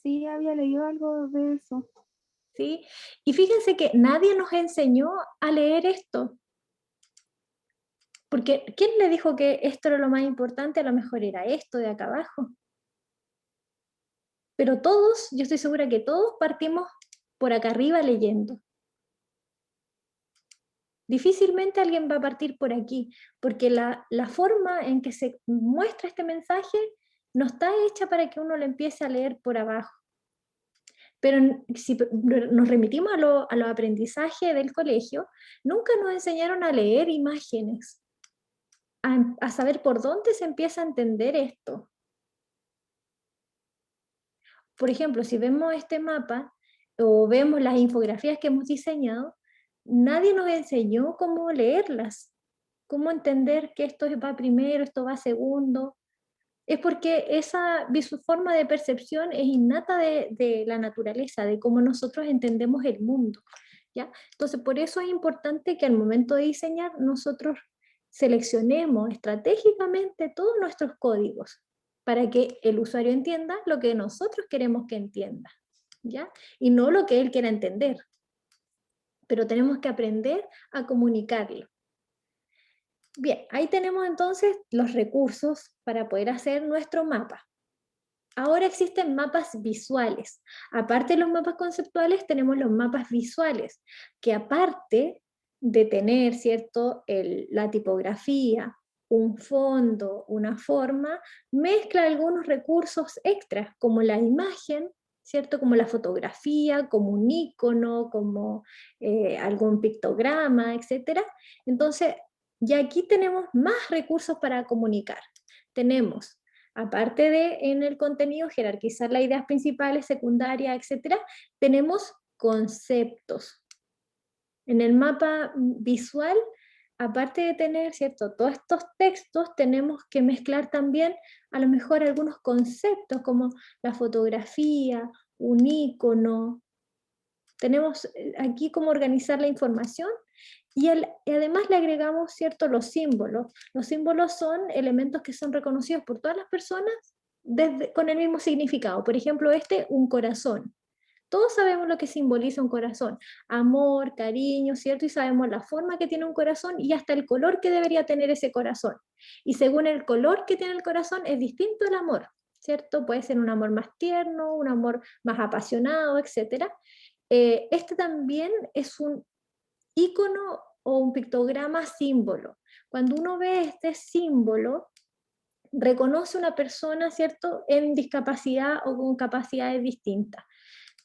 Sí, había leído algo de eso. ¿Sí? Y fíjense que nadie nos enseñó a leer esto. Porque ¿quién le dijo que esto era lo más importante? A lo mejor era esto de acá abajo. Pero todos, yo estoy segura que todos partimos por acá arriba leyendo. Difícilmente alguien va a partir por aquí, porque la forma en que se muestra este mensaje no está hecha para que uno lo empiece a leer por abajo. Pero si nos remitimos a los aprendizajes del colegio, nunca nos enseñaron a leer imágenes, a saber por dónde se empieza a entender esto. Por ejemplo, si vemos este mapa o vemos las infografías que hemos diseñado, nadie nos enseñó cómo leerlas, cómo entender que esto va primero, esto va segundo. Es porque esa forma de percepción es innata de la naturaleza, de cómo nosotros entendemos el mundo. ¿Ya? Entonces, por eso es importante que al momento de diseñar nosotros seleccionemos estratégicamente todos nuestros códigos para que el usuario entienda lo que nosotros queremos que entienda, ¿ya? Y no lo que él quiera entender. Pero tenemos que aprender a comunicarlo. Bien, ahí tenemos entonces los recursos para poder hacer nuestro mapa. Ahora existen mapas visuales. Aparte de los mapas conceptuales, tenemos los mapas visuales, que aparte de tener, ¿cierto?, la tipografía, un fondo, una forma, mezcla algunos recursos extras, como la imagen, ¿cierto?, como la fotografía, como un icono, como algún pictograma, etc. Entonces, ya aquí tenemos más recursos para comunicar. Tenemos, aparte de en el contenido, jerarquizar las ideas principales, secundarias, etc., tenemos conceptos. En el mapa visual, aparte de tener, ¿cierto?, todos estos textos, tenemos que mezclar también a lo mejor algunos conceptos como la fotografía, un icono. Tenemos aquí cómo organizar la información y además le agregamos, ¿cierto?, los símbolos. Los símbolos son elementos que son reconocidos por todas las personas con el mismo significado. Por ejemplo, un corazón. Todos sabemos lo que simboliza un corazón, amor, cariño, ¿cierto? Y sabemos la forma que tiene un corazón y hasta el color que debería tener ese corazón. Y según el color que tiene el corazón es distinto el amor, ¿cierto? Puede ser un amor más tierno, un amor más apasionado, etc. Este también es un icono o un pictograma símbolo. Cuando uno ve este símbolo, reconoce una persona, ¿cierto?, en discapacidad o con capacidades distintas.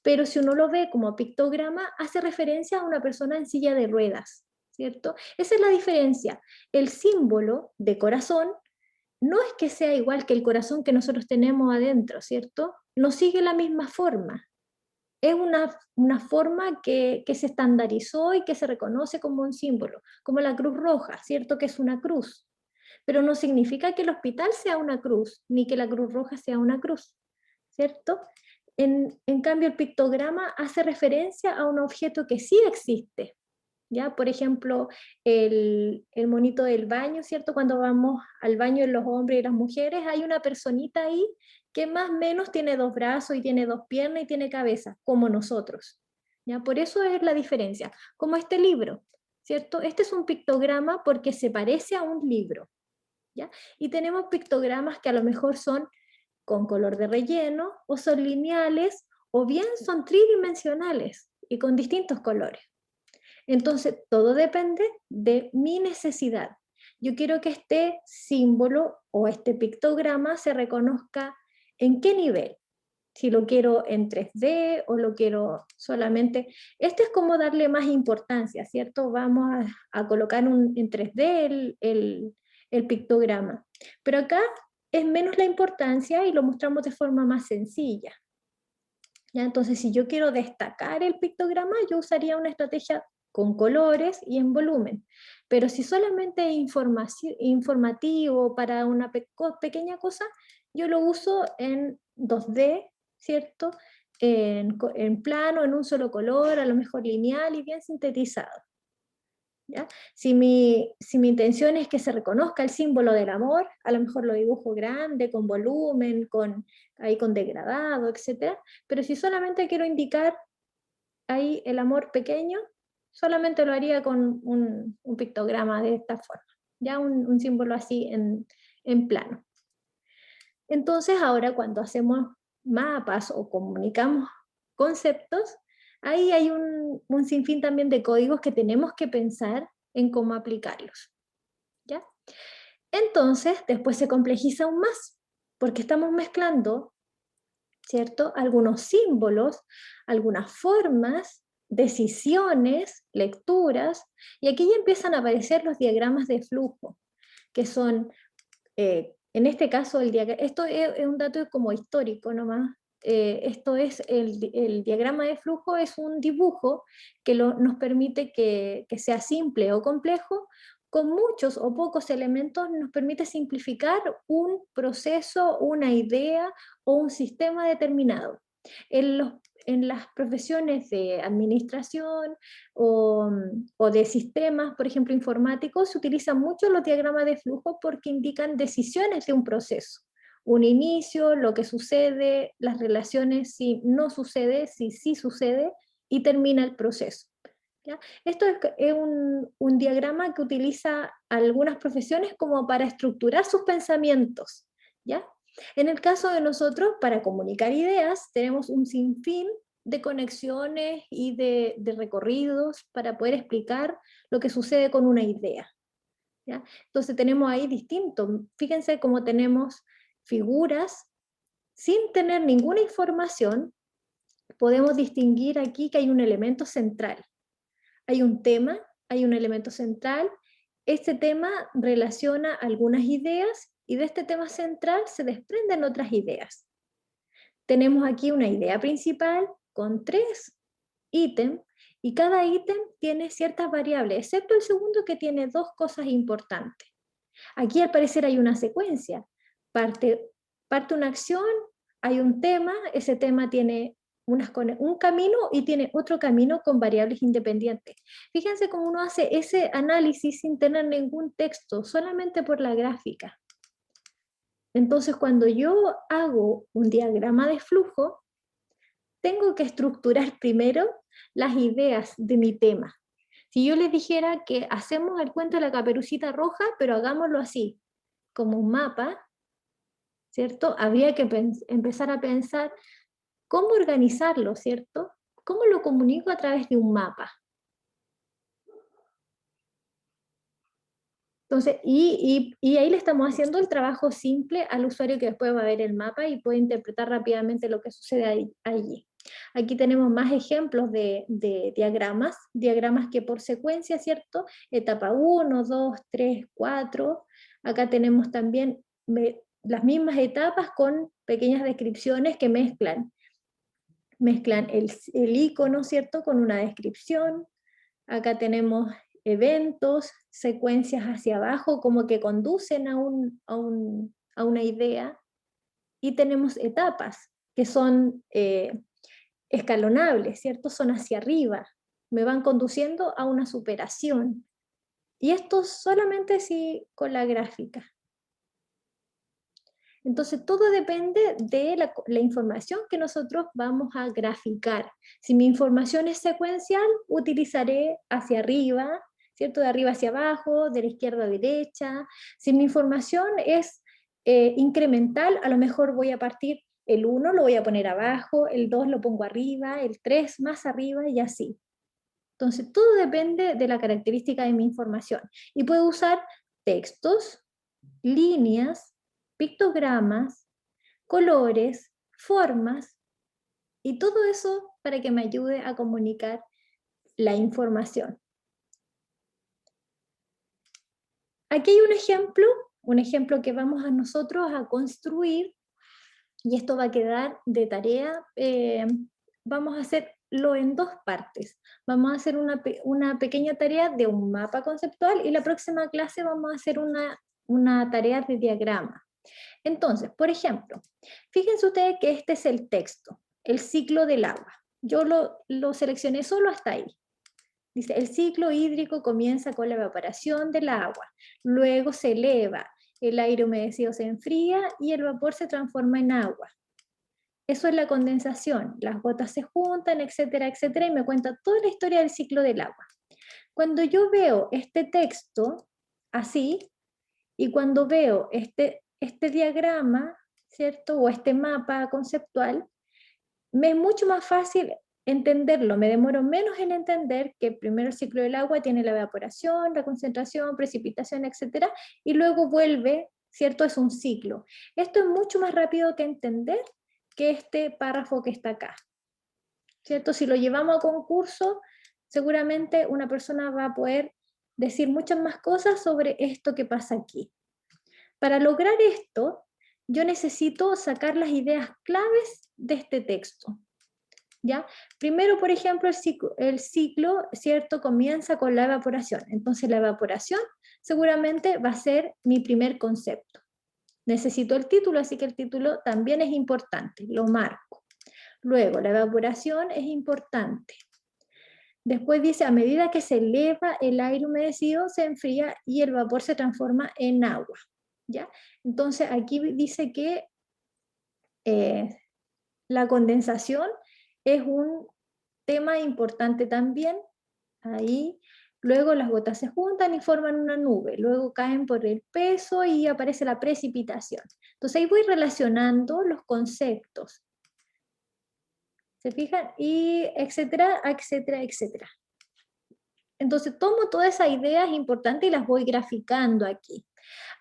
Pero si uno lo ve como pictograma, hace referencia a una persona en silla de ruedas, ¿cierto? Esa es la diferencia. El símbolo de corazón no es que sea igual que el corazón que nosotros tenemos adentro, ¿cierto? No sigue la misma forma. Es una forma que se estandarizó y que se reconoce como un símbolo, como la Cruz Roja, ¿cierto? Que es una cruz. Pero no significa que el hospital sea una cruz, ni que la Cruz Roja sea una cruz, ¿cierto? En cambio, el pictograma hace referencia a un objeto que sí existe, ¿ya? Por ejemplo, el monito del baño, ¿cierto? Cuando vamos al baño en los hombres y las mujeres, hay una personita ahí que más o menos tiene 2 brazos y tiene 2 piernas y tiene cabeza, como nosotros, ¿ya? Por eso es la diferencia. Como este libro, ¿cierto? Este es un pictograma porque se parece a un libro, ¿ya? Y tenemos pictogramas que a lo mejor son con color de relleno, o son lineales, o bien son tridimensionales y con distintos colores. Entonces, todo depende de mi necesidad. Yo quiero que este símbolo o este pictograma se reconozca en qué nivel. Si lo quiero en 3D o lo quiero solamente... Este es como darle más importancia, ¿cierto? Vamos a colocar en 3D el pictograma. Pero acá es menos la importancia y lo mostramos de forma más sencilla. ¿Ya? Entonces, si yo quiero destacar el pictograma, yo usaría una estrategia con colores y en volumen. Pero si solamente es informativo para una pequeña cosa, yo lo uso en 2D, ¿cierto? En plano, en un solo color, a lo mejor lineal y bien sintetizado. ¿Ya? Si mi intención es que se reconozca el símbolo del amor, a lo mejor lo dibujo grande, con volumen, con degradado, etc. Pero si solamente quiero indicar ahí el amor pequeño, solamente lo haría con un pictograma de esta forma, ya un símbolo así en plano. Entonces ahora cuando hacemos mapas o comunicamos conceptos, ahí hay un sinfín también de códigos que tenemos que pensar en cómo aplicarlos, ¿ya? Entonces, después se complejiza aún más, porque estamos mezclando, ¿cierto?, algunos símbolos, algunas formas, decisiones, lecturas, y aquí ya empiezan a aparecer los diagramas de flujo, que son, en este caso, esto es un dato como histórico nomás. Esto es el diagrama de flujo, es un dibujo que nos permite que sea simple o complejo, con muchos o pocos elementos nos permite simplificar un proceso, una idea o un sistema determinado. En las profesiones de administración o de sistemas, por ejemplo, informáticos, se utilizan mucho los diagramas de flujo porque indican decisiones de un proceso. Un inicio, lo que sucede, las relaciones, si no sucede, si sí sucede, y termina el proceso, ¿ya? Esto es un diagrama que utiliza algunas profesiones como para estructurar sus pensamientos, ¿ya? En el caso de nosotros, para comunicar ideas, tenemos un sinfín de conexiones y de recorridos para poder explicar lo que sucede con una idea. ¿Ya? Entonces tenemos ahí distintos. Fíjense cómo tenemos figuras sin tener ninguna información. Podemos distinguir aquí que hay un elemento central. Hay un tema, hay un elemento central. Este tema relaciona algunas ideas y de este tema central se desprenden otras ideas. Tenemos aquí una idea principal con 3 ítems y cada ítem tiene ciertas variables, excepto el segundo que tiene 2 cosas importantes. Aquí al parecer hay una secuencia. Parte una acción, hay un tema, ese tema tiene un camino y tiene otro camino con variables independientes. Fíjense cómo uno hace ese análisis sin tener ningún texto, solamente por la gráfica. Entonces, cuando yo hago un diagrama de flujo, tengo que estructurar primero las ideas de mi tema. Si yo les dijera que hacemos el cuento de la Caperucita Roja, pero hagámoslo así, como un mapa, ¿cierto? Habría que empezar a pensar cómo organizarlo, ¿cierto? ¿Cómo lo comunico a través de un mapa? Entonces, y ahí le estamos haciendo el trabajo simple al usuario que después va a ver el mapa y puede interpretar rápidamente lo que sucede allí. Aquí tenemos más ejemplos de diagramas que por secuencia, ¿cierto? Etapa 1, 2, 3, 4. Acá tenemos también las mismas etapas con pequeñas descripciones que mezclan el icono, ¿cierto? Con una descripción. Acá tenemos eventos, secuencias hacia abajo, como que conducen a una idea, y tenemos etapas, que son escalonables, ¿cierto? Son hacia arriba, me van conduciendo a una superación. Y esto solamente si con la gráfica. Entonces todo depende de la información que nosotros vamos a graficar. Si mi información es secuencial, utilizaré hacia arriba, ¿cierto? De arriba hacia abajo, de la izquierda a derecha. Si mi información es incremental, a lo mejor voy a partir el 1, lo voy a poner abajo, el 2 lo pongo arriba, el 3 más arriba y así. Entonces todo depende de la característica de mi información. Y puedo usar textos, líneas, pictogramas, colores, formas, y todo eso para que me ayude a comunicar la información. Aquí hay un ejemplo que vamos a nosotros a construir, y esto va a quedar de tarea. Vamos a hacerlo en 2 partes. Vamos a hacer una pequeña tarea de un mapa conceptual y la próxima clase vamos a hacer una tarea de diagrama. Entonces, por ejemplo, fíjense ustedes que este es el texto, el ciclo del agua. Yo lo seleccioné solo hasta ahí. Dice, el ciclo hídrico comienza con la evaporación del agua, luego se eleva, el aire humedecido se enfría y el vapor se transforma en agua. Eso es la condensación, las gotas se juntan, etcétera, etcétera, y me cuenta toda la historia del ciclo del agua. Cuando yo veo este texto así, y cuando veo este diagrama, ¿cierto? O este mapa conceptual, me es mucho más fácil entenderlo, me demoro menos en entender que primero el ciclo del agua tiene la evaporación, la concentración, precipitación, etcétera, y luego vuelve, ¿cierto? Es un ciclo. Esto es mucho más rápido que entender que este párrafo que está acá, ¿cierto? Si lo llevamos a concurso, seguramente una persona va a poder decir muchas más cosas sobre esto que pasa aquí. Para lograr esto, yo necesito sacar las ideas claves de este texto. ¿Ya? Primero, por ejemplo, el ciclo, ¿cierto? Comienza con la evaporación. Entonces la evaporación seguramente va a ser mi primer concepto. Necesito el título, así que el título también es importante, lo marco. Luego, la evaporación es importante. Después dice, a medida que se eleva el aire humedecido, se enfría y el vapor se transforma en agua. ¿Ya? Entonces aquí dice que la condensación es un tema importante también. Ahí, luego las gotas se juntan y forman una nube, luego caen por el peso y aparece la precipitación. Entonces ahí voy relacionando los conceptos. ¿Se fijan? Y etcétera, etcétera, etcétera. Entonces tomo todas esas ideas importantes y las voy graficando aquí.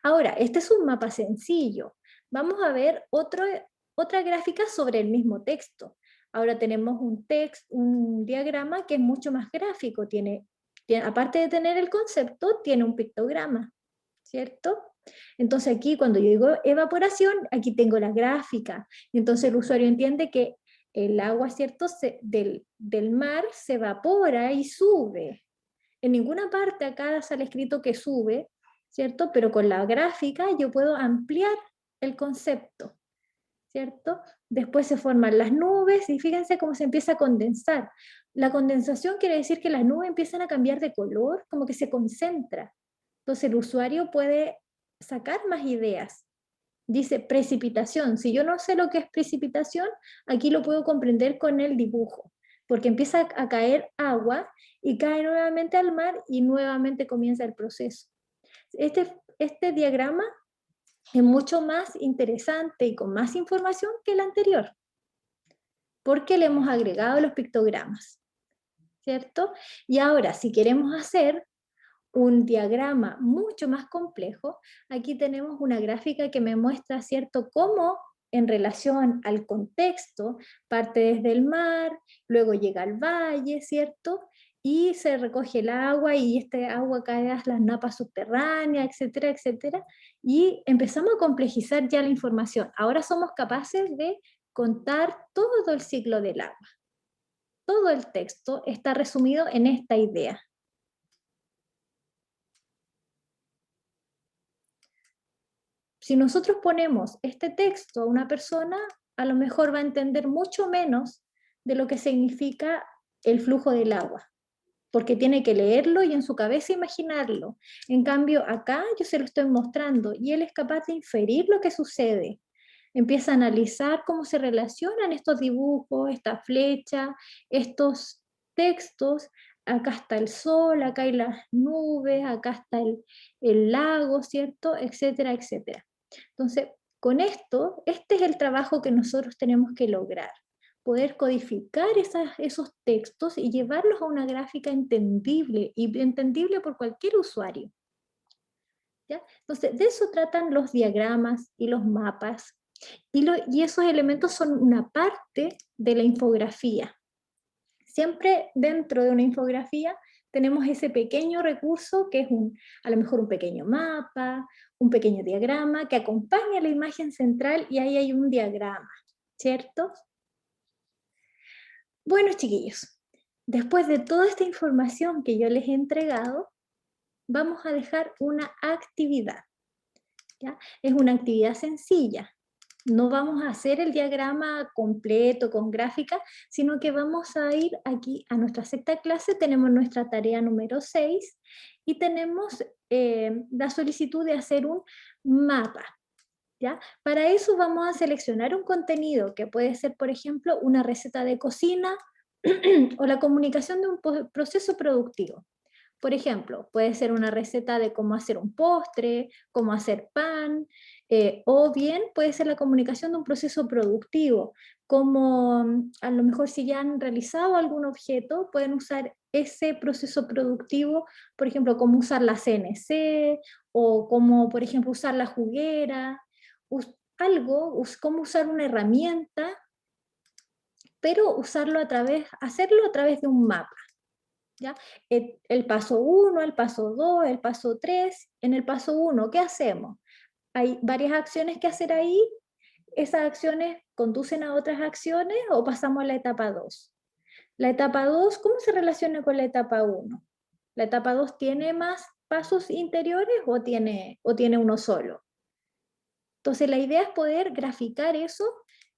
Ahora, este es un mapa sencillo. Vamos a ver otra gráfica sobre el mismo texto. Ahora tenemos un diagrama que es mucho más gráfico. Aparte de tener el concepto, tiene un pictograma, ¿cierto? Entonces aquí cuando yo digo evaporación, aquí tengo la gráfica. Entonces el usuario entiende que el agua, ¿cierto? Del mar se evapora y sube. En ninguna parte acá sale escrito que sube, ¿cierto? Pero con la gráfica yo puedo ampliar el concepto, ¿cierto? Después se forman las nubes y fíjense cómo se empieza a condensar. La condensación quiere decir que las nubes empiezan a cambiar de color, como que se concentra. Entonces el usuario puede sacar más ideas. Dice precipitación. Si yo no sé lo que es precipitación, aquí lo puedo comprender con el dibujo, porque empieza a caer agua y cae nuevamente al mar y nuevamente comienza el proceso. Este diagrama es mucho más interesante y con más información que el anterior, porque le hemos agregado los pictogramas, ¿cierto? Y ahora, si queremos hacer un diagrama mucho más complejo, aquí tenemos una gráfica que me muestra, ¿cierto?, cómo en relación al contexto parte desde el mar, luego llega al valle, ¿cierto?, y se recoge el agua y este agua cae a las napas subterráneas, etcétera, etcétera, y empezamos a complejizar ya la información. Ahora somos capaces de contar todo el ciclo del agua. Todo el texto está resumido en esta idea. Si nosotros ponemos este texto a una persona, a lo mejor va a entender mucho menos de lo que significa el flujo del agua, porque tiene que leerlo y en su cabeza imaginarlo. En cambio, acá yo se lo estoy mostrando y él es capaz de inferir lo que sucede. Empieza a analizar cómo se relacionan estos dibujos, esta flecha, estos textos. Acá está el sol, acá hay las nubes, acá está el lago, ¿cierto? Etcétera, etcétera. Entonces, con esto, este es el trabajo que nosotros tenemos que lograr, poder codificar esos textos y llevarlos a una gráfica entendible y entendible por cualquier usuario. ¿Ya? Entonces, de eso tratan los diagramas y los mapas, y esos elementos son una parte de la infografía. Siempre dentro de una infografía tenemos ese pequeño recurso que es a lo mejor un pequeño mapa, un pequeño diagrama que acompaña la imagen central y ahí hay un diagrama, ¿cierto? Bueno, chiquillos, después de toda esta información que yo les he entregado, vamos a dejar una actividad, ¿ya? Es una actividad sencilla. No vamos a hacer el diagrama completo con gráfica, sino que vamos a ir aquí a nuestra sexta clase, tenemos nuestra tarea número 6 y tenemos la solicitud de hacer un mapa, ¿ya? Para eso vamos a seleccionar un contenido que puede ser, por ejemplo, una receta de cocina o la comunicación de un proceso productivo. Por ejemplo, puede ser una receta de cómo hacer un postre, cómo hacer pan, o bien puede ser la comunicación de un proceso productivo, como a lo mejor si ya han realizado algún objeto, pueden usar ese proceso productivo, por ejemplo, cómo usar la CNC, o cómo, por ejemplo, usar la juguera, cómo usar una herramienta, pero hacerlo a través de un mapa. ¿Ya? El paso 1, el paso 2, el paso 3. En el paso 1, ¿qué hacemos? Hay varias acciones que hacer ahí. ¿Esas acciones conducen a otras acciones o pasamos a la etapa 2? La etapa 2, ¿cómo se relaciona con la etapa 1? ¿La etapa 2 tiene más pasos interiores o tiene uno solo? Entonces la idea es poder graficar eso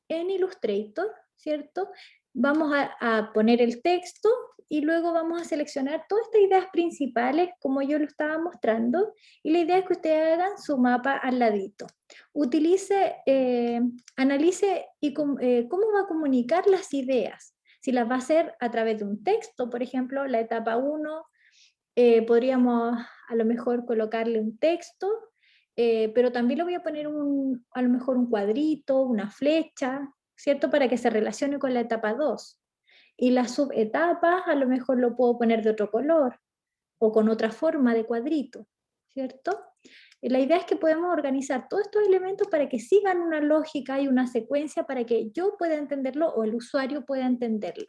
en Illustrator, ¿cierto? Vamos a poner el texto y luego vamos a seleccionar todas estas ideas principales como yo lo estaba mostrando, y la idea es que ustedes hagan su mapa al ladito. Analice cómo va a comunicar las ideas. Si las va a hacer a través de un texto, por ejemplo, la etapa 1, podríamos a lo mejor colocarle un texto, pero también le voy a poner a lo mejor un cuadrito, una flecha, ¿cierto? Para que se relacione con la etapa 2. Y las subetapas a lo mejor lo puedo poner de otro color o con otra forma de cuadrito, ¿cierto? La idea es que podemos organizar todos estos elementos para que sigan una lógica y una secuencia para que yo pueda entenderlo o el usuario pueda entenderlo.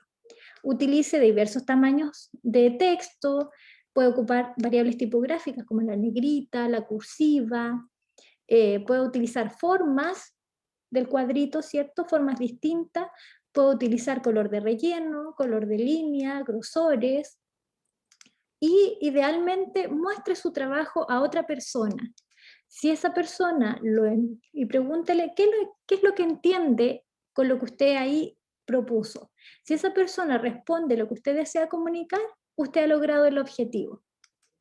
Utilice diversos tamaños de texto, puede ocupar variables tipográficas como la negrita, la cursiva, puede utilizar formas del cuadrito, ¿cierto? Formas distintas, puede utilizar color de relleno, color de línea, grosores, y idealmente muestre su trabajo a otra persona. Si esa persona y pregúntele qué es lo que entiende con lo que usted ahí propuso. Si esa persona responde lo que usted desea comunicar, usted ha logrado el objetivo.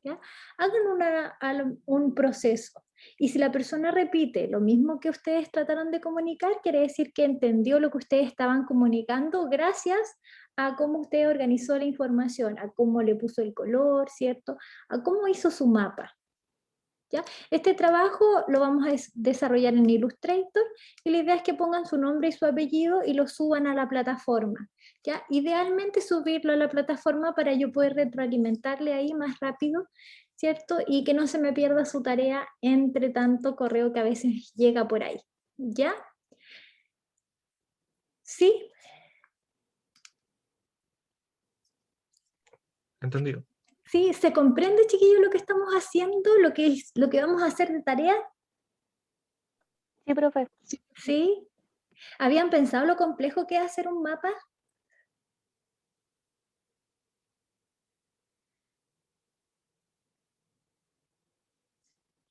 ¿Ya? Hagan un proceso. Y si la persona repite lo mismo que ustedes trataron de comunicar, quiere decir que entendió lo que ustedes estaban comunicando gracias a cómo usted organizó la información, a cómo le puso el color, ¿cierto? A cómo hizo su mapa. ¿Ya? Este trabajo lo vamos a desarrollar en Illustrator y la idea es que pongan su nombre y su apellido y lo suban a la plataforma. ¿Ya? Idealmente subirlo a la plataforma para yo poder retroalimentarle ahí más rápido, ¿cierto? Y que no se me pierda su tarea entre tanto correo que a veces llega por ahí. ¿Ya? ¿Sí? Entendido. ¿Sí? ¿Se comprende, chiquillos, lo que estamos haciendo? Lo que vamos a hacer de tarea? Sí, profe. ¿Sí? ¿Habían pensado lo complejo que es hacer un mapa?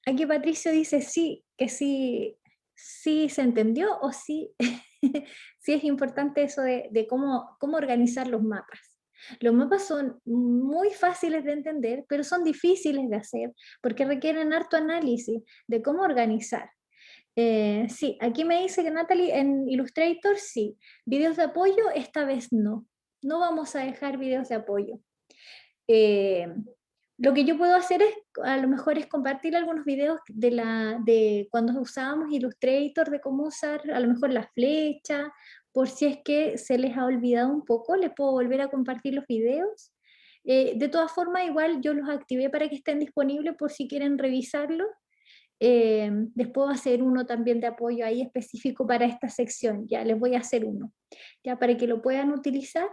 Aquí Patricio dice sí, que sí se entendió o sí, sí es importante eso de cómo organizar los mapas. Los mapas son muy fáciles de entender, pero son difíciles de hacer porque requieren harto análisis de cómo organizar. Sí, aquí me dice que Natalie en Illustrator sí. Videos de apoyo, esta vez no. No vamos a dejar videos de apoyo. Lo que yo puedo hacer es, a lo mejor, es compartir algunos videos de cuando usábamos Illustrator, de cómo usar a lo mejor la flecha, por si es que se les ha olvidado un poco, les puedo volver a compartir los videos. De todas formas, igual yo los activé para que estén disponibles por si quieren revisarlos. Les puedo hacer uno también de apoyo ahí específico para esta sección, ya les voy a hacer uno, ya para que lo puedan utilizar.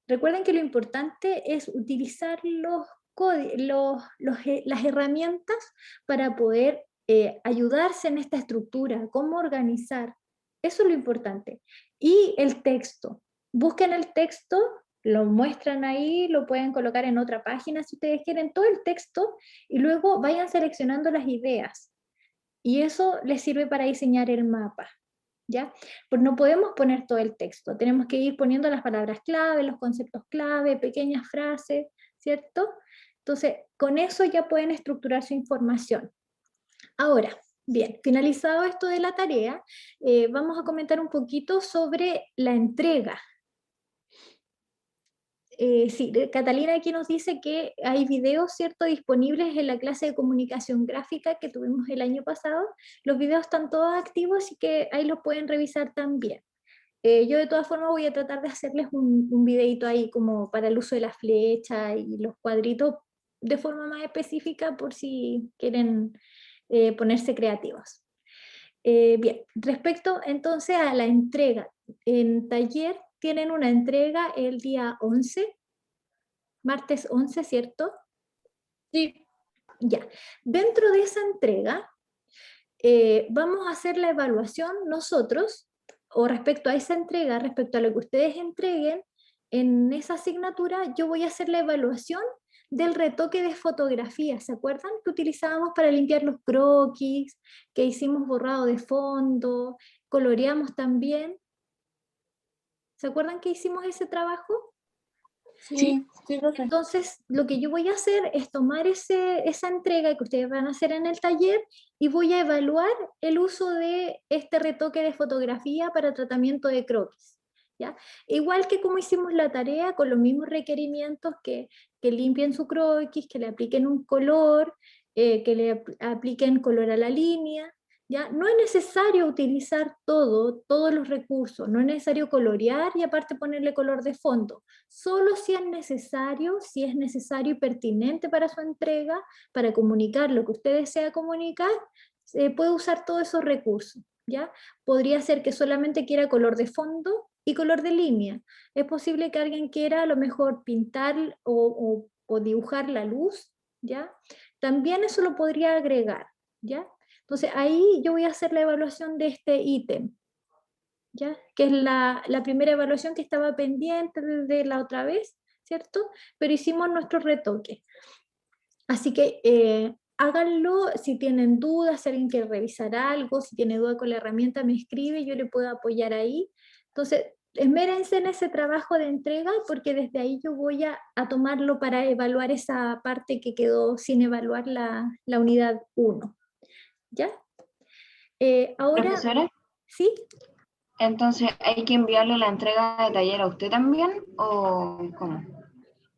Recuerden que lo importante es utilizar las herramientas para poder ayudarse en esta estructura, cómo organizar. Eso es lo importante. Y el texto. Busquen el texto, lo muestran ahí, lo pueden colocar en otra página si ustedes quieren, todo el texto, y luego vayan seleccionando las ideas. Y eso les sirve para diseñar el mapa. ¿Ya? Pues no podemos poner todo el texto, tenemos que ir poniendo las palabras clave, los conceptos clave, pequeñas frases, ¿cierto? Entonces, con eso ya pueden estructurar su información. Ahora, bien, finalizado esto de la tarea, vamos a comentar un poquito sobre la entrega. Sí, Catalina aquí nos dice que hay videos, ¿cierto?, disponibles en la clase de comunicación gráfica que tuvimos el año pasado. Los videos están todos activos y que ahí los pueden revisar también. Yo de todas formas voy a tratar de hacerles un videito ahí como para el uso de la flecha y los cuadritos de forma más específica por si quieren ponerse creativos. Bien, respecto entonces a la entrega, en taller tienen una entrega el día 11, martes 11, ¿cierto? Sí. Ya, dentro de esa entrega vamos a hacer la evaluación nosotros, o respecto a esa entrega, respecto a lo que ustedes entreguen en esa asignatura, yo voy a hacer la evaluación del retoque de fotografías. ¿Se acuerdan que utilizábamos para limpiar los croquis, que hicimos borrado de fondo, coloreamos también? ¿Se acuerdan que hicimos ese trabajo? Sí, sí, profe. Entonces, lo que yo voy a hacer es tomar esa entrega que ustedes van a hacer en el taller y voy a evaluar el uso de este retoque de fotografía para tratamiento de croquis. ¿Ya? Igual que como hicimos la tarea, con los mismos requerimientos que limpien su croquis, que le apliquen un color, que le apliquen color a la línea, ¿ya? No es necesario utilizar todos los recursos, no es necesario colorear y aparte ponerle color de fondo, solo si es necesario y pertinente para su entrega, para comunicar lo que usted desea comunicar, puede usar todos esos recursos, ¿ya? Podría ser que solamente quiera color de fondo y color de línea. Es posible que alguien quiera a lo mejor pintar o dibujar la luz, ¿ya? También eso lo podría agregar, ¿ya? Entonces ahí yo voy a hacer la evaluación de este ítem, ¿ya? Que es la primera evaluación que estaba pendiente desde la otra vez, ¿cierto? Pero hicimos nuestro retoque. Así que háganlo si tienen dudas, si alguien quiere revisar algo, si tiene duda con la herramienta me escribe, yo le puedo apoyar ahí. Entonces, esmérense en ese trabajo de entrega porque desde ahí yo voy a tomarlo para evaluar esa parte que quedó sin evaluar la unidad 1. ¿Ya? Ahora, Profesora, ¿sí? entonces, ¿hay que enviarle la entrega de taller a usted también o cómo?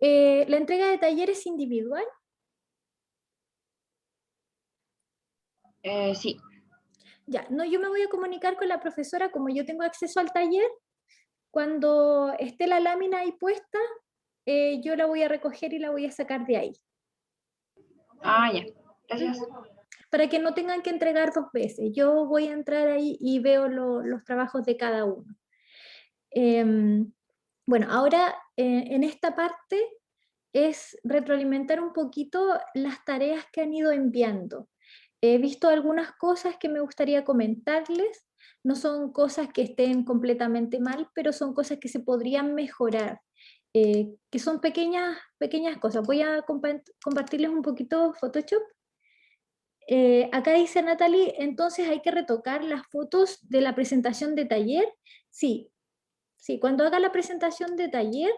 La entrega de talleres individual. Sí. Ya, no, yo me voy a comunicar con la profesora como yo tengo acceso al taller. Cuando esté la lámina ahí puesta, yo la voy a recoger y la voy a sacar de ahí. Ah, ya. Gracias. Para que no tengan que entregar 2 veces. Yo voy a entrar ahí y veo los trabajos de cada uno. Bueno, ahora en esta parte es retroalimentar un poquito las tareas que han ido enviando. He visto algunas cosas que me gustaría comentarles. No son cosas que estén completamente mal, pero son cosas que se podrían mejorar, que son pequeñas cosas. Voy a compartirles un poquito Photoshop. Acá dice Natalie, entonces hay que retocar las fotos de la presentación de taller. Sí, sí, cuando haga la presentación de taller,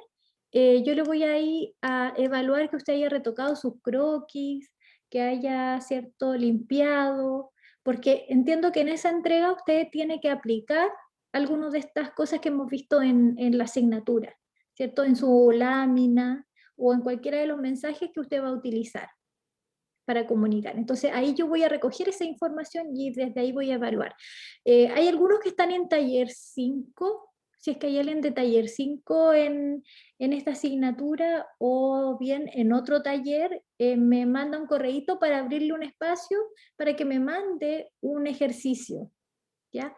yo le voy a ir a evaluar que usted haya retocado sus croquis, que haya, cierto, limpiado, porque entiendo que en esa entrega usted tiene que aplicar algunas de estas cosas que hemos visto en la asignatura, ¿cierto? En su lámina o en cualquiera de los mensajes que usted va a utilizar para comunicar. Entonces ahí yo voy a recoger esa información y desde ahí voy a evaluar. Hay algunos que están en taller 5, si es que hay alguien de taller 5 en esta asignatura o bien en otro taller, me manda un correíto para abrirle un espacio para que me mande un ejercicio, ¿ya?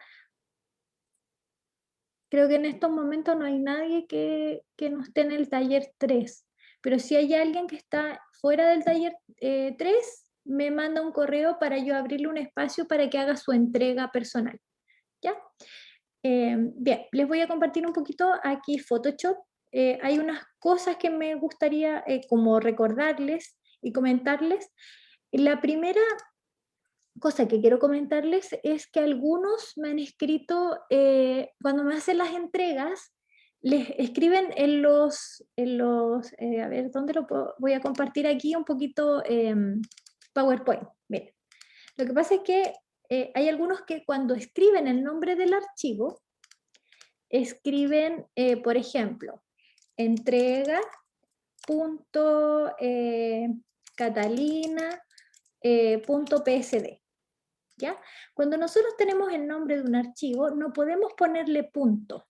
Creo que en estos momentos no hay nadie que no esté en el taller 3, pero si hay alguien que está fuera del taller 3, me manda un correo para yo abrirle un espacio para que haga su entrega personal. ¿Ya? Bien, les voy a compartir un poquito aquí Photoshop. Hay unas cosas que me gustaría como recordarles y comentarles. La primera cosa que quiero comentarles es que algunos me han escrito, cuando me hacen las entregas, les escriben a ver, ¿dónde voy a compartir aquí un poquito PowerPoint? Miren, lo que pasa es que hay algunos que cuando escriben el nombre del archivo, escriben, por ejemplo, entrega punto Catalina punto PSD. ¿Ya? Cuando nosotros tenemos el nombre de un archivo, no podemos ponerle punto,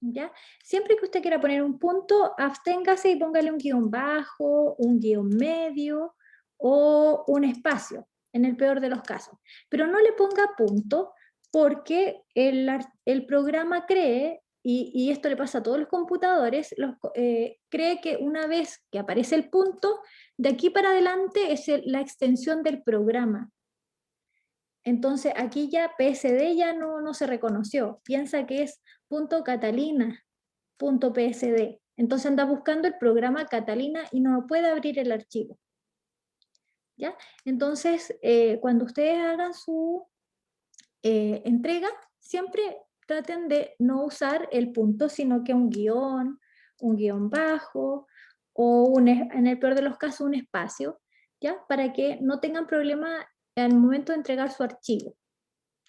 ¿ya? Siempre que usted quiera poner un punto, absténgase y póngale un guión bajo, un guión medio o un espacio, en el peor de los casos. Pero no le ponga punto porque el programa cree, y esto le pasa a todos los computadores, cree que una vez que aparece el punto, de aquí para adelante es la extensión del programa. Entonces aquí ya PSD ya no se reconoció, piensa que es .catalina.psd. Entonces anda buscando el programa Catalina y no puede abrir el archivo. ¿Ya? Entonces, cuando ustedes hagan su entrega, siempre traten de no usar el punto, sino que un guión bajo, o en el peor de los casos un espacio, ¿ya? Para que no tengan problema al momento de entregar su archivo.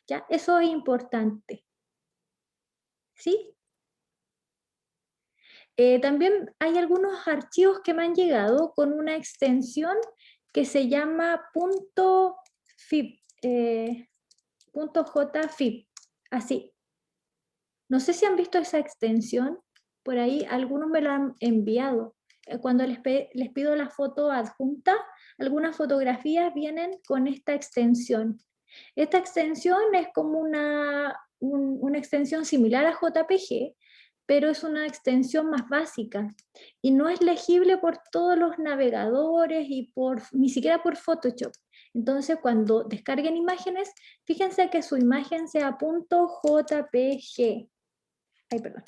¿Ya? Eso es importante. ¿Sí? También hay algunos archivos que me han llegado con una extensión que se llama .fib. .jfib, así. No sé si han visto esa extensión, por ahí algunos me la han enviado. Cuando les pido la foto adjunta, algunas fotografías vienen con esta extensión. Esta extensión es como una extensión similar a JPG, pero es una extensión más básica y no es legible por todos los navegadores y ni siquiera por Photoshop. Entonces, cuando descarguen imágenes, fíjense que su imagen sea .jpg. Ay, perdón,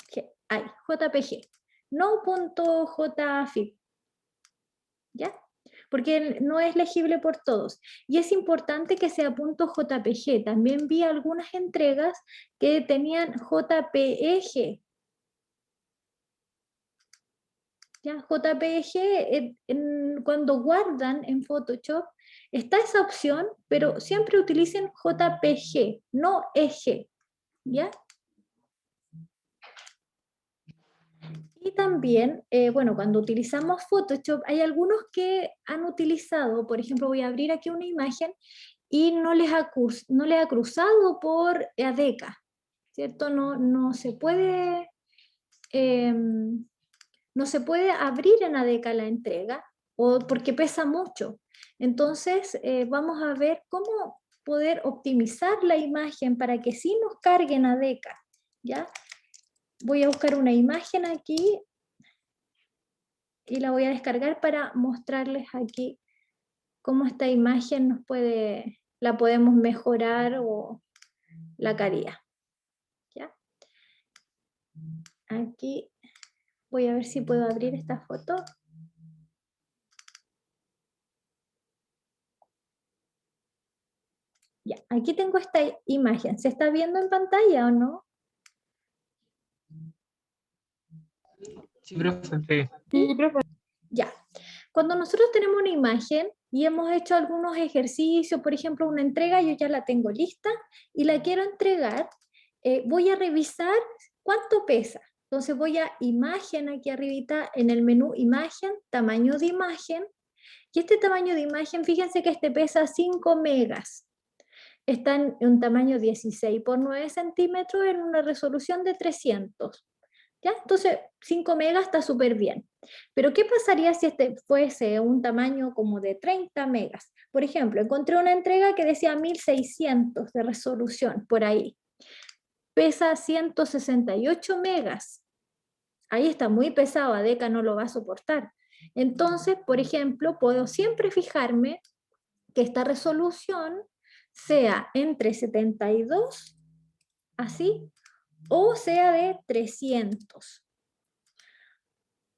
JPG, no .jfib. ¿Ya? Porque no es legible por todos. Y es importante que sea .jpg. También vi algunas entregas que tenían JPG. ¿Ya? JPG, cuando guardan en Photoshop, está esa opción, pero siempre utilicen JPG, no EG. ¿Ya? Y también, bueno, cuando utilizamos Photoshop, hay algunos que han utilizado, por ejemplo, voy a abrir aquí una imagen y no les ha cruzado por ADECA, ¿cierto? No se puede abrir en ADECA la entrega o porque pesa mucho. Entonces, vamos a ver cómo poder optimizar la imagen para que sí nos cargue en ADECA, ¿ya? Voy a buscar una imagen aquí y la voy a descargar para mostrarles aquí cómo esta imagen la podemos mejorar o la calidad. ¿Ya? Aquí voy a ver si puedo abrir esta foto. Ya, aquí tengo esta imagen. ¿Se está viendo en pantalla o no? Sí, profe. Sí, profe. Ya. Cuando nosotros tenemos una imagen y hemos hecho algunos ejercicios, por ejemplo, una entrega, yo ya la tengo lista y la quiero entregar, voy a revisar cuánto pesa. Entonces voy a imagen aquí arribita en el menú imagen, tamaño de imagen, y este tamaño de imagen, fíjense que este pesa 5 megas. Está en un tamaño 16 por 9 centímetros en una resolución de 300. ¿Ya? Entonces 5 megas está súper bien. Pero ¿qué pasaría si este fuese un tamaño como de 30 megas? Por ejemplo, encontré una entrega que decía 1600 de resolución, por ahí. Pesa 168 megas. Ahí está muy pesado, ADECA no lo va a soportar. Entonces, por ejemplo, puedo siempre fijarme que esta resolución sea entre 72, así, o sea de 300.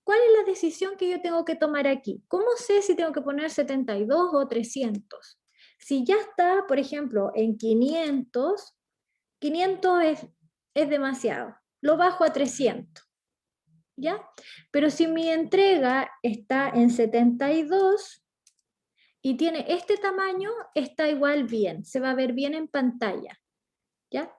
¿Cuál es la decisión que yo tengo que tomar aquí? ¿Cómo sé si tengo que poner 72 o 300? Si ya está, por ejemplo, en 500, 500 es demasiado. Lo bajo a 300. ¿Ya? Pero si mi entrega está en 72 y tiene este tamaño, está igual bien. Se va a ver bien en pantalla. ¿Ya?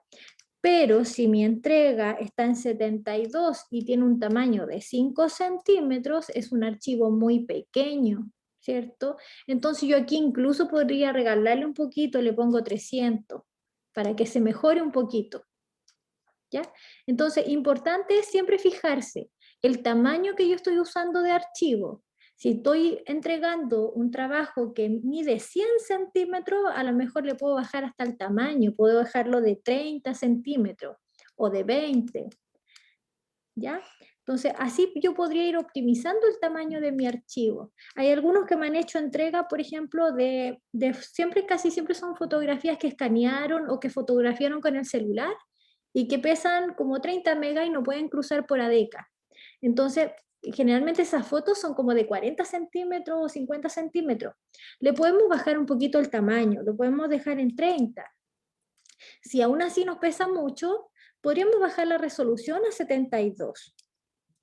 Pero si mi entrega está en 72 y tiene un tamaño de 5 centímetros, es un archivo muy pequeño, ¿cierto? Entonces yo aquí incluso podría regalarle un poquito, le pongo 300 para que se mejore un poquito, ¿ya? Entonces, importante es siempre fijarse el tamaño que yo estoy usando de archivo. Si estoy entregando un trabajo que mide 100 centímetros, a lo mejor le puedo bajar hasta el tamaño, puedo dejarlo de 30 centímetros o de 20, ¿ya? Entonces, así yo podría ir optimizando el tamaño de mi archivo. Hay algunos que me han hecho entrega, por ejemplo, casi siempre son fotografías que escanearon o que fotografiaron con el celular y que pesan como 30 megas y no pueden cruzar por ADECA. Entonces, generalmente esas fotos son como de 40 centímetros o 50 centímetros. Le podemos bajar un poquito el tamaño, lo podemos dejar en 30. Si aún así nos pesa mucho, podríamos bajar la resolución a 72.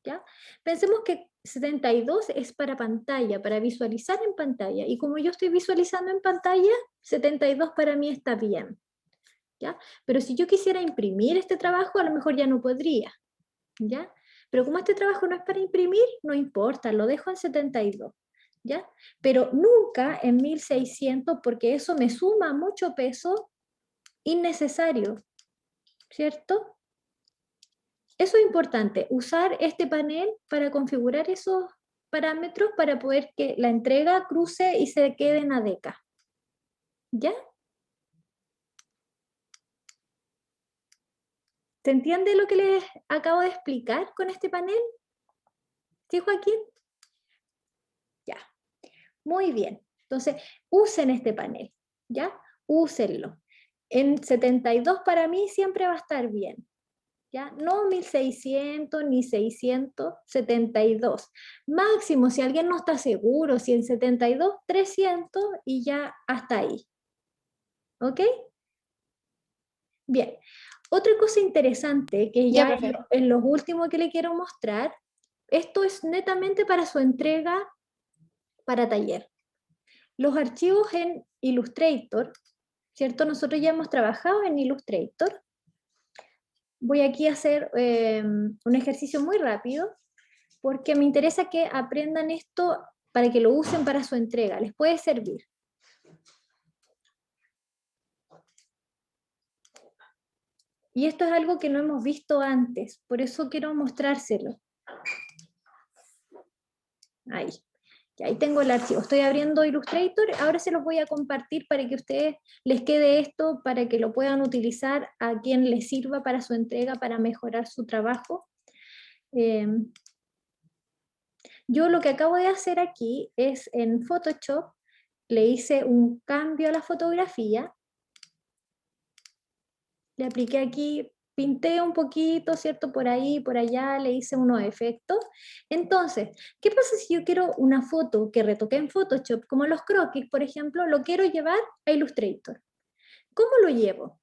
¿Ya? Pensemos que 72 es para pantalla, para visualizar en pantalla. Y como yo estoy visualizando en pantalla, 72 para mí está bien. ¿Ya? Pero si yo quisiera imprimir este trabajo, a lo mejor ya no podría. ¿Ya? Pero como este trabajo no es para imprimir, no importa, lo dejo en 72, ¿ya? Pero nunca en 1600, porque eso me suma mucho peso, innecesario, ¿cierto? Eso es importante, usar este panel para configurar esos parámetros para poder que la entrega cruce y se quede en ADECA. ¿Ya? ¿Se entiende lo que les acabo de explicar con este panel? ¿Sí, Joaquín? Ya. Muy bien. Entonces, usen este panel. ¿Ya? Úsenlo. En 72 para mí siempre va a estar bien. ¿Ya? No 1600 ni 672. Máximo, si alguien no está seguro, si en 72, 300 y ya hasta ahí. ¿Ok? Bien. Otra cosa interesante que Ya, ya profe. en los últimos que le quiero mostrar, esto es netamente para su entrega para taller. Los archivos en Illustrator, ¿cierto? Nosotros ya hemos trabajado en Illustrator. Voy aquí a hacer un ejercicio muy rápido porque me interesa que aprendan esto para que lo usen para su entrega. Les puede servir. Y esto es algo que no hemos visto antes, por eso quiero mostrárselo. Ahí. Y ahí tengo el archivo. Estoy abriendo Illustrator. Ahora se los voy a compartir para que a ustedes les quede esto, para que lo puedan utilizar a quien les sirva para su entrega, para mejorar su trabajo. Yo lo que acabo de hacer aquí es en Photoshop, le hice un cambio a la fotografía. Le apliqué aquí, pinté un poquito, ¿cierto? Por ahí, por allá, le hice unos efectos. Entonces, ¿qué pasa si yo quiero una foto que retoqué en Photoshop, como los croquis, por ejemplo, lo quiero llevar a Illustrator? ¿Cómo lo llevo?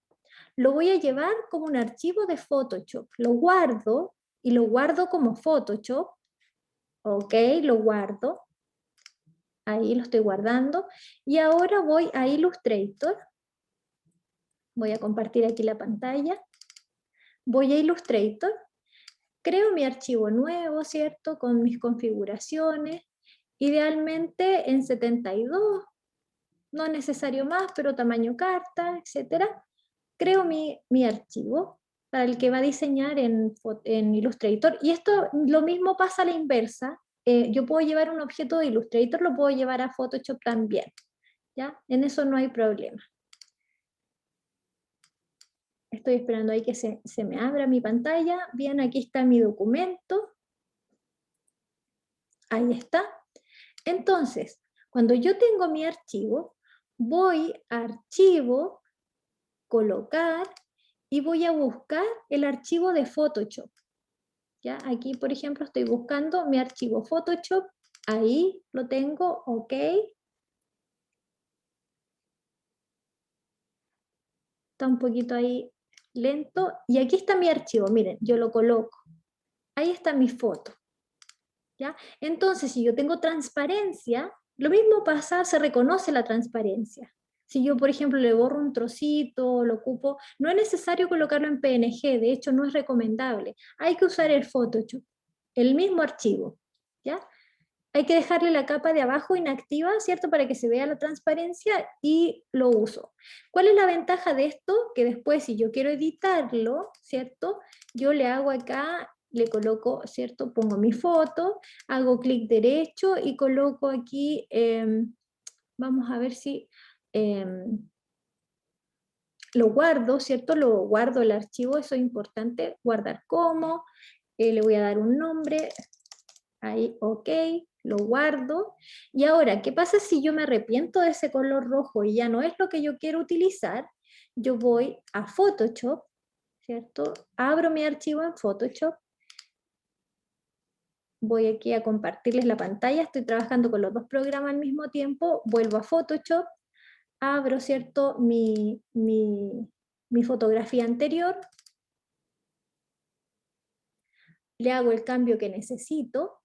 Lo voy a llevar como un archivo de Photoshop. Lo guardo y lo guardo como Photoshop. Ok, lo guardo. Ahí lo estoy guardando. Y ahora voy a Illustrator. Voy a compartir aquí la pantalla. Voy a Illustrator. Creo mi archivo nuevo, ¿cierto? Con mis configuraciones. Idealmente en 72. No es necesario más, pero tamaño carta, etc. Creo mi archivo para el que va a diseñar en Illustrator. Y esto, lo mismo pasa a la inversa. Yo puedo llevar un objeto de Illustrator, lo puedo llevar a Photoshop también. ¿Ya? En eso no hay problema. Estoy esperando ahí que se me abra mi pantalla. Bien, aquí está mi documento. Ahí está. Entonces, cuando yo tengo mi archivo, voy a Archivo, Colocar, y voy a buscar el archivo de Photoshop. ¿Ya? Aquí, por ejemplo, estoy buscando mi archivo Photoshop. Ahí lo tengo, ok. Está un poquito ahí lento. Y aquí está mi archivo, miren, yo lo coloco. Ahí está mi foto. ¿Ya? Entonces, si yo tengo transparencia, lo mismo pasa, se reconoce la transparencia. Si yo, por ejemplo, le borro un trocito, lo ocupo, no es necesario colocarlo en PNG, de hecho no es recomendable. Hay que usar el Photoshop, el mismo archivo, ¿ya? Hay que dejarle la capa de abajo inactiva, ¿cierto? Para que se vea la transparencia y lo uso. ¿Cuál es la ventaja de esto? Que después, si yo quiero editarlo, ¿cierto? Yo le hago acá, le coloco, ¿cierto? Pongo mi foto, hago clic derecho y coloco aquí, vamos a ver si lo guardo, ¿cierto? Lo guardo el archivo, eso es importante, guardar como, le voy a dar un nombre, ahí, ok, lo guardo. Y ahora, ¿qué pasa si yo me arrepiento de ese color rojo y ya no es lo que yo quiero utilizar? Yo voy a Photoshop, ¿cierto? Abro mi archivo en Photoshop. Voy aquí a compartirles la pantalla. Estoy trabajando con los dos programas al mismo tiempo. Vuelvo a Photoshop. Abro, ¿cierto? Mi fotografía anterior. Le hago el cambio que necesito.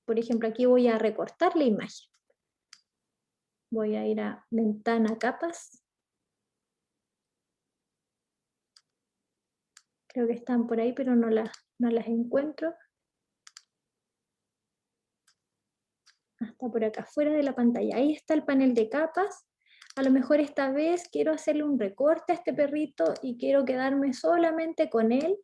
Por ejemplo, aquí voy a recortar la imagen. Voy a ir a Ventana, Capas. Creo que están por ahí, pero no las encuentro. Hasta por acá, fuera de la pantalla. Ahí está el panel de capas. A lo mejor esta vez quiero hacerle un recorte a este perrito y quiero quedarme solamente con él.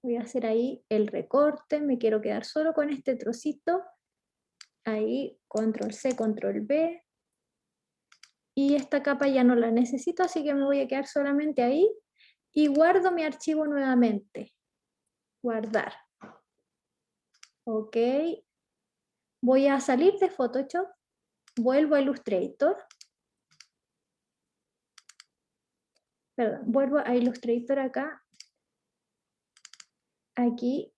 Voy a hacer ahí el recorte, me quiero quedar solo con este trocito. Ahí, control C, control V. Y esta capa ya no la necesito, así que me voy a quedar solamente ahí. Y guardo mi archivo nuevamente. Guardar. Ok. Voy a salir de Photoshop. Vuelvo a Illustrator. Perdón, vuelvo a Illustrator acá. Aquí.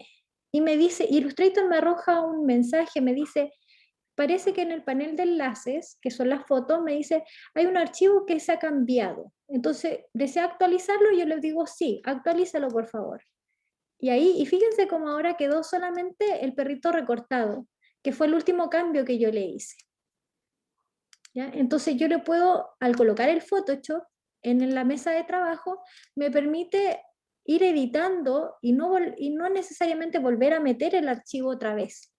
Y me dice, Illustrator me arroja un mensaje, me dice, parece que en el panel de enlaces, que son las fotos, me dice, hay un archivo que se ha cambiado. Entonces, ¿desea actualizarlo? Yo le digo, sí, actualízalo por favor. Y ahí, y fíjense cómo ahora quedó solamente el perrito recortado, que fue el último cambio que yo le hice. ¿Ya? Entonces yo le puedo, al colocar el Photoshop en la mesa de trabajo, me permite ir editando y no necesariamente volver a meter el archivo otra vez.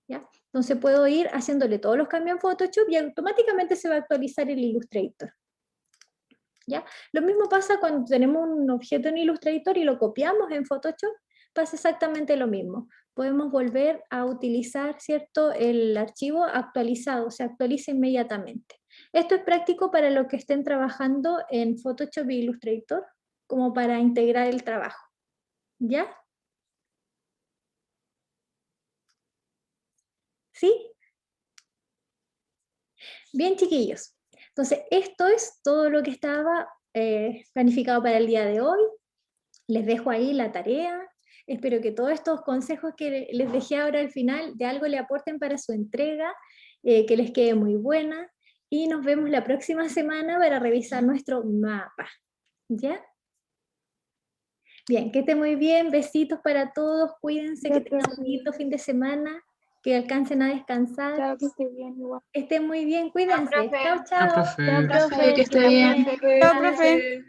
¿Ya? Entonces puedo ir haciéndole todos los cambios en Photoshop y automáticamente se va a actualizar el Illustrator. ¿Ya? Lo mismo pasa cuando tenemos un objeto en Illustrator y lo copiamos en Photoshop, pasa exactamente lo mismo. Podemos volver a utilizar, ¿cierto?, el archivo actualizado, se actualiza inmediatamente. Esto es práctico para los que estén trabajando en Photoshop e Illustrator, como para integrar el trabajo. ¿Ya? ¿Sí? Bien, chiquillos. Entonces, esto es todo lo que estaba planificado para el día de hoy. Les dejo ahí la tarea. Espero que todos estos consejos que les dejé ahora al final de algo le aporten para su entrega, que les quede muy buena. Y nos vemos la próxima semana para revisar nuestro mapa. ¿Ya? Bien, que esté muy bien. Besitos para todos. Cuídense, Ya, que tengan un profe. bonito fin de semana. Que alcancen a descansar. Chao, que esté bien igual. Estén muy bien. Cuídense. profe. Chao, Chao, chao. profe. Chao, Chao, profe. Que esté bien. Cuídense. Chao, profe.